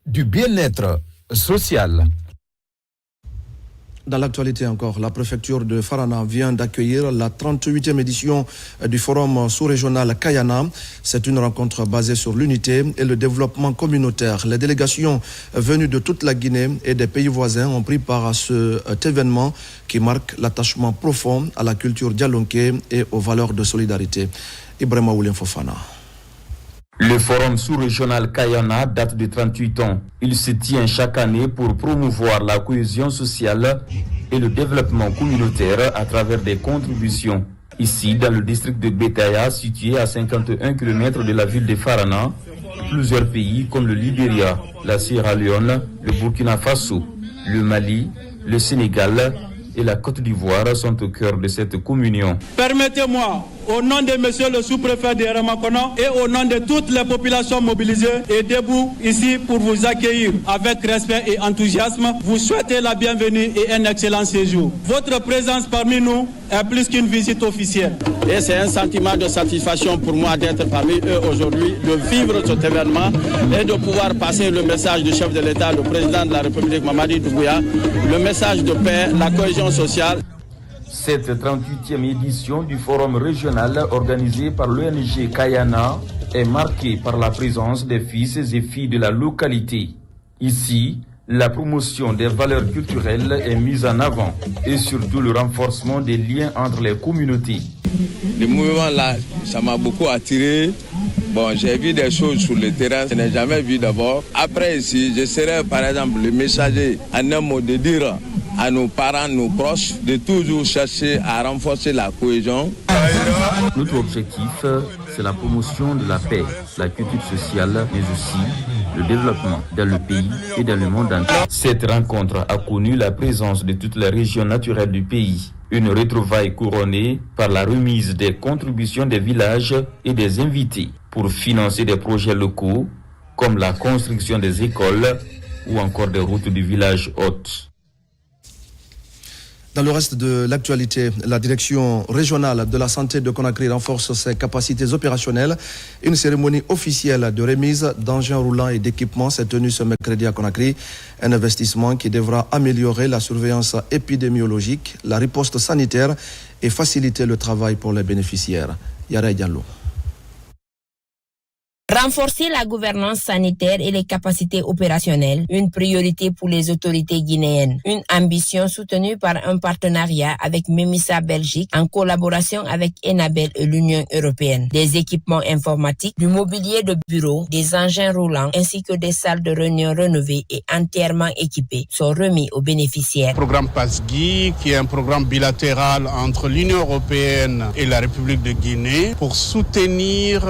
du bien-être social. Dans l'actualité encore, la préfecture de Farana vient d'accueillir la 38e édition du forum sous-régional Kayana. C'est une rencontre basée sur l'unité et le développement communautaire. Les délégations venues de toute la Guinée et des pays voisins ont pris part à cet événement qui marque l'attachement profond à la culture dialonké et aux valeurs de solidarité. Ibrahima Oulien Fofana. Le forum sous-régional Kayana date de 38 ans. Il se tient chaque année pour promouvoir la cohésion sociale et le développement communautaire à travers des contributions. Ici, dans le district de Betaya, situé à 51 km de la ville de Farana, plusieurs pays comme le Libéria, la Sierra Leone, le Burkina Faso, le Mali, le Sénégal et la Côte d'Ivoire sont au cœur de cette communion. Permettez-moi, au nom de monsieur le sous-préfet de Ramakono et au nom de toutes les populations mobilisées et debout ici pour vous accueillir avec respect et enthousiasme, vous souhaitez la bienvenue et un excellent séjour. Votre présence parmi nous est plus qu'une visite officielle. Et c'est un sentiment de satisfaction pour moi d'être parmi eux aujourd'hui, de vivre cet événement et de pouvoir passer le message du chef de l'État, le président de la République Mamadi Doumbouya, le message de paix, la cohésion sociale. Cette 38e édition du forum régional organisé par l'ONG Kayana est marquée par la présence des fils et filles de la localité. Ici, la promotion des valeurs culturelles est mise en avant et surtout le renforcement des liens entre les communautés. Le mouvement là, ça m'a beaucoup attiré. Bon, j'ai vu des choses sur le terrain, je n'ai jamais vu d'abord. Après ici, je serai par exemple le messager en un mot de dire à nos parents, nos proches, de toujours chercher à renforcer la cohésion. Notre objectif, c'est la promotion de la paix, la culture sociale, mais aussi le développement dans le pays et dans le monde entier. Cette rencontre a connu la présence de toutes les régions naturelles du pays. Une retrouvaille couronnée par la remise des contributions des villages et des invités pour financer des projets locaux comme la construction des écoles ou encore des routes du village hôtes. Dans le reste de l'actualité, la direction régionale de la santé de Conakry renforce ses capacités opérationnelles. Une cérémonie officielle de remise d'engins roulants et d'équipements s'est tenue ce mercredi à Conakry. Un investissement qui devra améliorer la surveillance épidémiologique, la riposte sanitaire et faciliter le travail pour les bénéficiaires. Yara Diallo. Renforcer la gouvernance sanitaire et les capacités opérationnelles, une priorité pour les autorités guinéennes. Une ambition soutenue par un partenariat avec Memisa Belgique en collaboration avec Enabel et l'Union européenne. Des équipements informatiques, du mobilier de bureau, des engins roulants ainsi que des salles de réunion rénovées et entièrement équipées sont remis aux bénéficiaires. Le programme PASGI, qui est un programme bilatéral entre l'Union européenne et la République de Guinée pour soutenir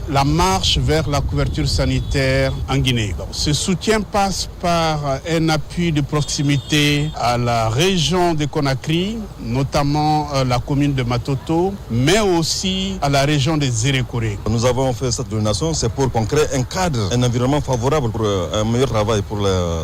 la marche vers la couverture sanitaire en Guinée. Ce soutien passe par un appui de proximité à la région de Conakry, notamment la commune de Matoto, mais aussi à la région de Zérékouré. Nous avons fait cette donation, c'est pour qu'on crée un cadre, un environnement favorable pour un meilleur travail pour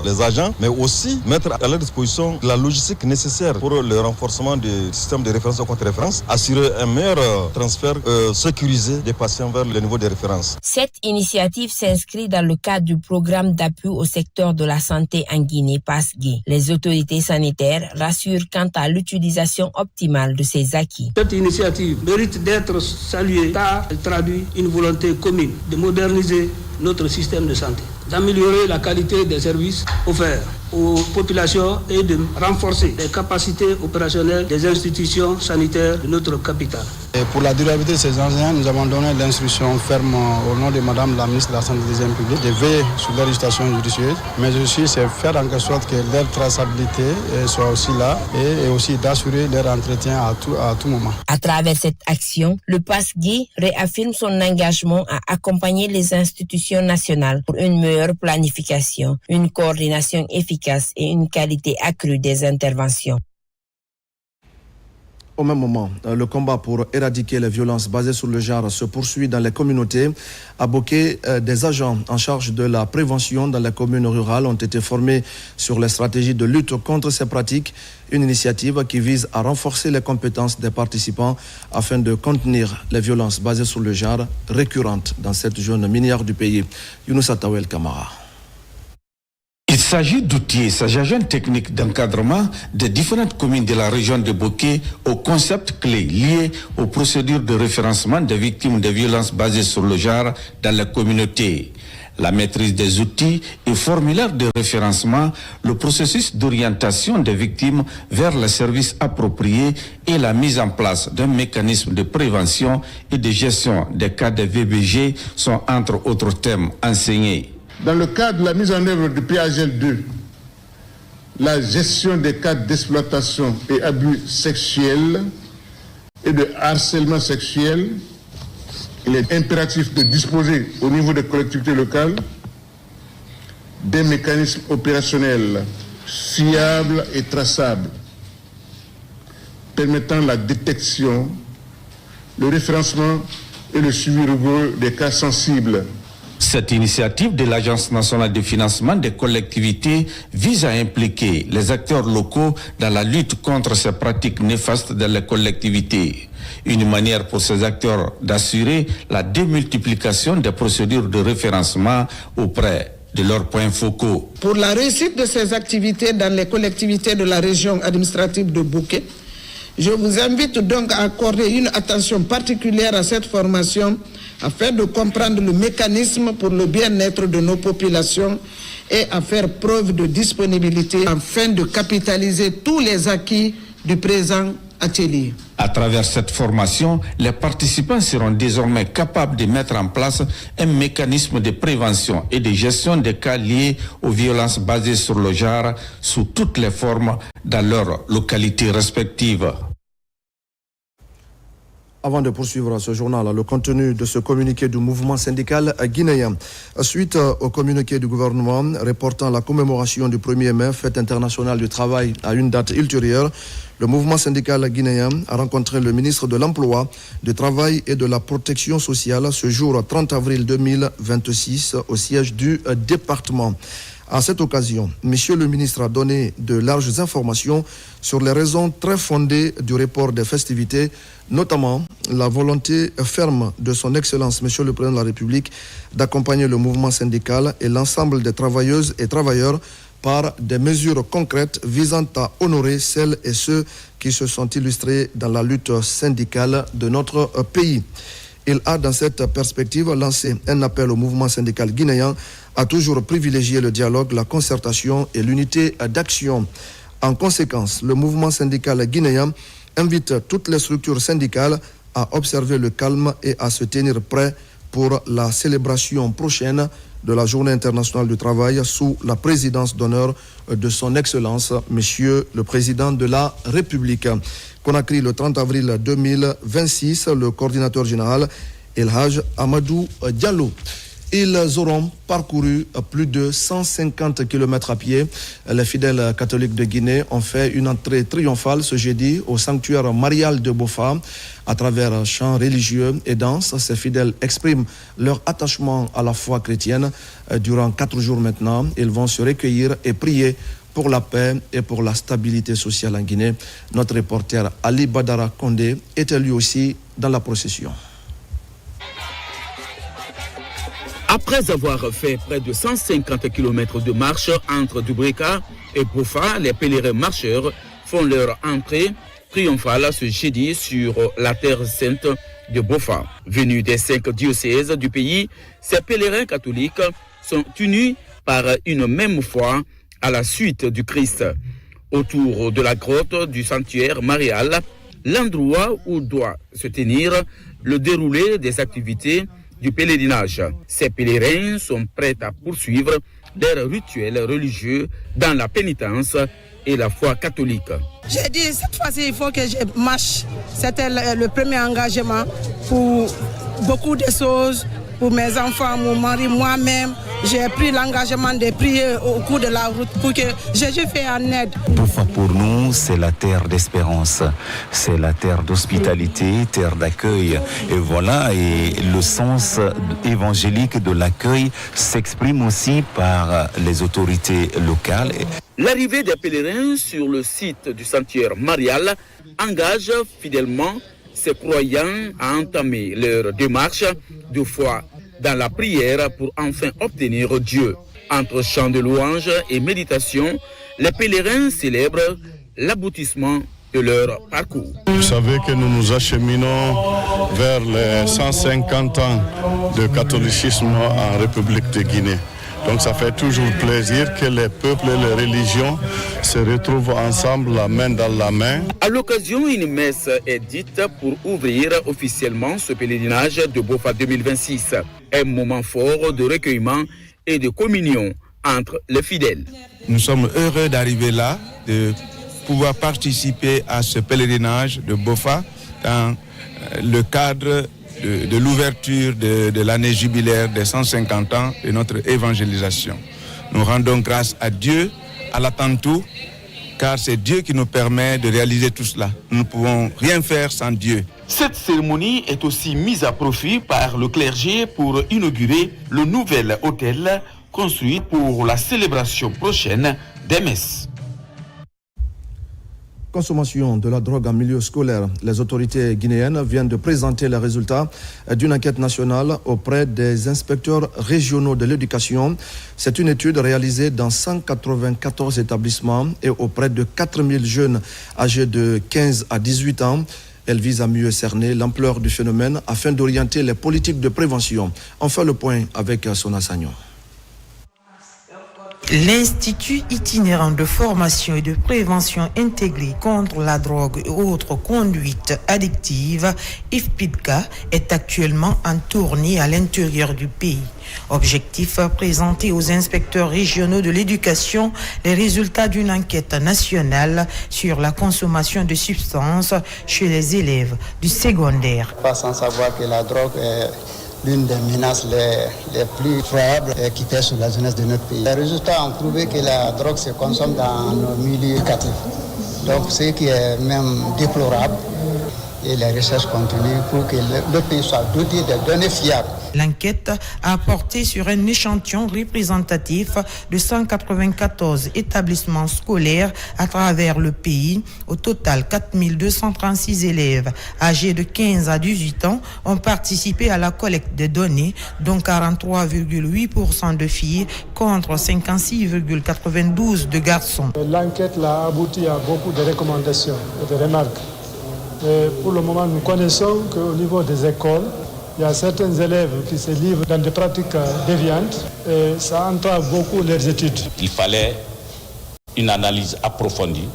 les agents, mais aussi mettre à leur disposition la logistique nécessaire pour le renforcement du système de référence et contre-référence, assurer un meilleur transfert sécurisé des patients vers le niveau de référence. Cette initiative s'inscrit dans le cadre du programme d'appui au secteur de la santé en Guinée, PASGI. Les autorités sanitaires rassurent quant à l'utilisation optimale de ces acquis. Cette initiative mérite d'être saluée car elle traduit une volonté commune de moderniser notre système de santé, d'améliorer la qualité des services offerts aux populations et de renforcer les capacités opérationnelles des institutions sanitaires de notre capitale. Et pour la durabilité de ces enseignants, nous avons donné l'instruction ferme au nom de Madame la ministre de la Santé et des Hygiène publique de veiller sur leur législation judiciaire, mais aussi c'est faire en quelque sorte que leur traçabilité soit aussi là et aussi d'assurer leur entretien à tout moment. À travers cette action, le PASGI réaffirme son engagement à accompagner les institutions nationales pour une meilleure planification, une coordination efficace et une qualité accrue des interventions. Au même moment, le combat pour éradiquer les violences basées sur le genre se poursuit dans les communautés. À Boké, des agents en charge de la prévention dans les communes rurales ont été formés sur les stratégies de lutte contre ces pratiques. Une initiative qui vise à renforcer les compétences des participants afin de contenir les violences basées sur le genre récurrentes dans cette zone minière du pays. Younoussa Tawel Kamara. Il s'agit d'outiller ces agents techniques d'encadrement des différentes communes de la région de Boké aux concepts clés liés aux procédures de référencement des victimes de violences basées sur le genre dans la communauté. La maîtrise des outils et formulaires de référencement, le processus d'orientation des victimes vers les services appropriés et la mise en place d'un mécanisme de prévention et de gestion des cas de VBG sont entre autres thèmes enseignés. Dans le cadre de la mise en œuvre du PAGL 2, la gestion des cas d'exploitation et abus sexuels et de harcèlement sexuel, il est impératif de disposer au niveau des collectivités locales des mécanismes opérationnels fiables et traçables permettant la détection, le référencement et le suivi rigoureux des cas sensibles. Cette initiative de l'Agence nationale de financement des collectivités vise à impliquer les acteurs locaux dans la lutte contre ces pratiques néfastes dans les collectivités. Une manière pour ces acteurs d'assurer la démultiplication des procédures de référencement auprès de leurs points focaux. Pour la réussite de ces activités dans les collectivités de la région administrative de Boké, je vous invite donc à accorder une attention particulière à cette formation afin de comprendre le mécanisme pour le bien-être de nos populations et à faire preuve de disponibilité afin de capitaliser tous les acquis du présent atelier. À travers cette formation, les participants seront désormais capables de mettre en place un mécanisme de prévention et de gestion des cas liés aux violences basées sur le genre sous toutes les formes dans leurs localités respectives. Avant de poursuivre ce journal, le contenu de ce communiqué du mouvement syndical guinéen. Suite au communiqué du gouvernement reportant la commémoration du 1er mai, fête internationale du travail, à une date ultérieure, le mouvement syndical guinéen a rencontré le ministre de l'Emploi, du Travail et de la Protection sociale ce jour 30 avril 2026 au siège du département. À cette occasion, Monsieur le ministre a donné de larges informations sur les raisons très fondées du report des festivités, notamment la volonté ferme de son Excellence, Monsieur le Président de la République, d'accompagner le mouvement syndical et l'ensemble des travailleuses et travailleurs par des mesures concrètes visant à honorer celles et ceux qui se sont illustrés dans la lutte syndicale de notre pays. Il a, dans cette perspective, lancé un appel au mouvement syndical guinéen à toujours privilégier le dialogue, la concertation et l'unité d'action. En conséquence, le mouvement syndical guinéen invite toutes les structures syndicales à observer le calme et à se tenir prêts pour la célébration prochaine de la Journée internationale du travail sous la présidence d'honneur de son Excellence, Monsieur le Président de la République. Conakry, le 30 avril 2026, le coordinateur général El Hadj Amadou Diallo. Ils auront parcouru plus de 150 km à pied. Les fidèles catholiques de Guinée ont fait une entrée triomphale ce jeudi au sanctuaire marial de Bofa. À travers chants religieux et danses, ces fidèles expriment leur attachement à la foi chrétienne. Durant 4 jours maintenant, ils vont se recueillir et prier pour la paix et pour la stabilité sociale en Guinée. Notre reporter Ali Badara Kondé était lui aussi dans la procession. Après avoir fait près de 150 km de marche entre Dubrika et Bofa, les pèlerins marcheurs font leur entrée triomphale ce jeudi sur la terre sainte de Bofa. Venus des 5 diocèses du pays, ces pèlerins catholiques sont unis par une même foi à la suite du Christ. Autour de la grotte du sanctuaire marial, l'endroit où doit se tenir le déroulé des activités du pèlerinage. Ces pèlerins sont prêts à poursuivre leurs rituels religieux dans la pénitence et la foi catholique. J'ai dit, cette fois-ci, il faut que je marche. C'était le premier engagement pour beaucoup de choses, pour mes enfants, mon mari, moi-même. J'ai pris l'engagement de prier au cours de la route pour que Jésus fasse en aide. Bofa pour nous, c'est la terre d'espérance, c'est la terre d'hospitalité, terre d'accueil. Et voilà, et le sens évangélique de l'accueil s'exprime aussi par les autorités locales. L'arrivée des pèlerins sur le site du sanctuaire marial engage fidèlement ces croyants à entamer leur démarche de foi dans la prière pour enfin obtenir Dieu. Entre chants de louanges et méditation, les pèlerins célèbrent l'aboutissement de leur parcours. Vous savez que nous nous acheminons vers les 150 ans de catholicisme en République de Guinée. Donc ça fait toujours plaisir que les peuples et les religions se retrouvent ensemble, la main dans la main. À l'occasion, une messe est dite pour ouvrir officiellement ce pèlerinage de Bofa 2026. Un moment fort de recueillement et de communion entre les fidèles. Nous sommes heureux d'arriver là, de pouvoir participer à ce pèlerinage de Bofa dans le cadre de l'ouverture de l'année jubilaire des 150 ans de notre évangélisation. Nous rendons grâce à Dieu, à l'Atantou, car c'est Dieu qui nous permet de réaliser tout cela. Nous ne pouvons rien faire sans Dieu. Cette cérémonie est aussi mise à profit par le clergé pour inaugurer le nouvel hôtel construit pour la célébration prochaine des messes. Consommation de la drogue en milieu scolaire. Les autorités guinéennes viennent de présenter les résultats d'une enquête nationale auprès des inspecteurs régionaux de l'éducation. C'est une étude réalisée dans 194 établissements et auprès de 4000 jeunes âgés de 15 à 18 ans. Elle vise à mieux cerner l'ampleur du phénomène afin d'orienter les politiques de prévention. On fait le point avec Sona Sagnon. L'Institut itinérant de formation et de prévention intégrée contre la drogue et autres conduites addictives, IFPIDCA, est actuellement en tournée à l'intérieur du pays. Objectif, présenter aux inspecteurs régionaux de l'éducation les résultats d'une enquête nationale sur la consommation de substances chez les élèves du secondaire. Pas sans savoir que la drogue est l'une des menaces les plus probables qui pèsent sur la jeunesse de notre pays. Les résultats ont prouvé que la drogue se consomme dans nos milieux éducatifs. Donc ce qui est même déplorable. Et les recherches continuent pour que le pays soit doté de données fiables. L'enquête a porté sur un échantillon représentatif de 194 établissements scolaires à travers le pays. Au total, 4236 élèves âgés de 15 à 18 ans ont participé à la collecte des données, dont 43,8% de filles contre 56,92% de garçons. L'enquête a abouti à beaucoup de recommandations et de remarques. Et pour le moment, nous connaissons qu'au niveau des écoles, Il y a certains élèves qui se livrent dans des pratiques déviantes et ça entrave beaucoup leurs études. Il fallait une analyse approfondie,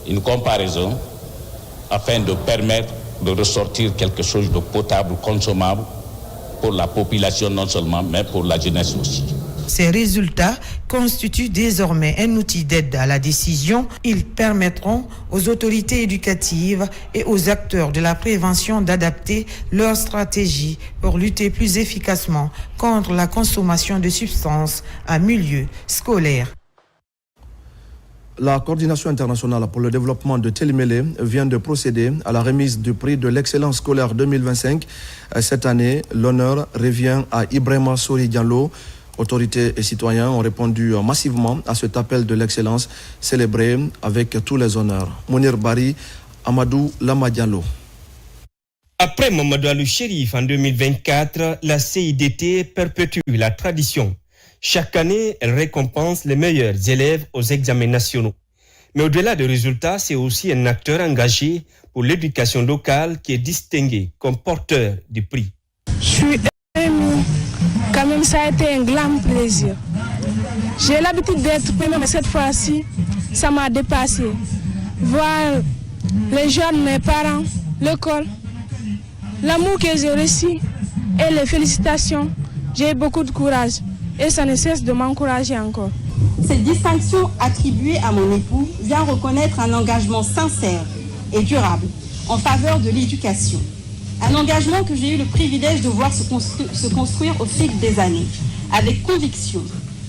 une comparaison, afin de permettre de ressortir quelque chose de potable, consommable pour la population non seulement, mais pour la jeunesse aussi. Ces résultats constituent désormais un outil d'aide à la décision. Ils permettront aux autorités éducatives et aux acteurs de la prévention d'adapter leur stratégie pour lutter plus efficacement contre la consommation de substances en milieu scolaire. La coordination internationale pour le développement de Télémélé vient de procéder à la remise du prix de l'excellence scolaire 2025. Cette année, l'honneur revient à Ibrahima Sori Diallo. Autorités et citoyens ont répondu massivement à cet appel de l'excellence célébré avec tous les honneurs. Mounir Bari, Amadou Lama Diallo. Après Mamadou Alou-Chérif en 2024, la CIDT perpétue la tradition. Chaque année, elle récompense les meilleurs élèves aux examens nationaux. Mais au-delà des résultats, c'est aussi un acteur engagé pour l'éducation locale qui est distingué comme porteur du prix. Je suis ému. Quand même, ça a été un grand plaisir. J'ai l'habitude d'être premier, mais cette fois-ci, ça m'a dépassé. Voir les jeunes, mes parents, l'école, l'amour que j'ai reçu et les félicitations, j'ai eu beaucoup de courage. Et ça ne cesse de m'encourager encore. Cette distinction attribuée à mon époux vient reconnaître un engagement sincère et durable en faveur de l'éducation. Un engagement que j'ai eu le privilège de voir se construire au fil des années, avec conviction,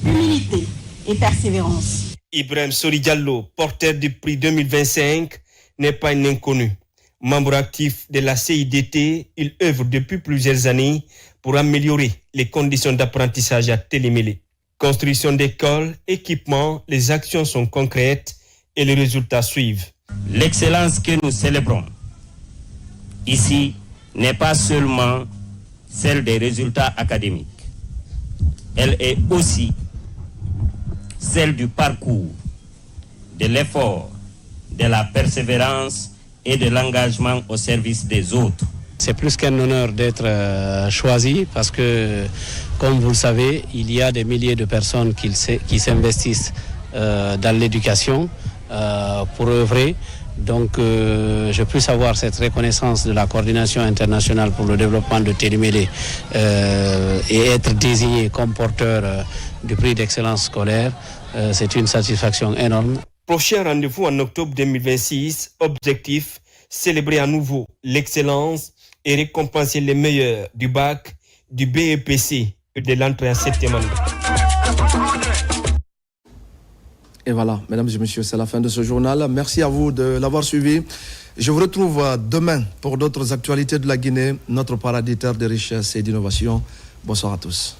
humilité et persévérance. Ibrahima Sori Diallo, porteur du prix 2025, n'est pas un inconnu. Membre actif de la CIDT, il œuvre depuis plusieurs années pour améliorer les conditions d'apprentissage à Télémélé. Construction d'écoles, équipements, les actions sont concrètes et les résultats suivent. L'excellence que nous célébrons ici n'est pas seulement celle des résultats académiques. Elle est aussi celle du parcours, de l'effort, de la persévérance et de l'engagement au service des autres. C'est plus qu'un honneur d'être choisi parce que, comme vous le savez, il y a des milliers de personnes qui s'investissent dans l'éducation pour œuvrer. Donc, je puisse avoir cette reconnaissance de la coordination internationale pour le développement de Télémélé et être désigné comme porteur du prix d'excellence scolaire, c'est une satisfaction énorme. Prochain rendez-vous en octobre 2026, objectif, célébrer à nouveau l'excellence et récompenser les meilleurs du bac, du BEPC et de l'entrée en septième année. Et voilà, mesdames et messieurs, c'est la fin de ce journal. Merci à vous de l'avoir suivi. Je vous retrouve demain pour d'autres actualités de la Guinée, notre paradis terre de richesse et d'innovation. Bonsoir à tous.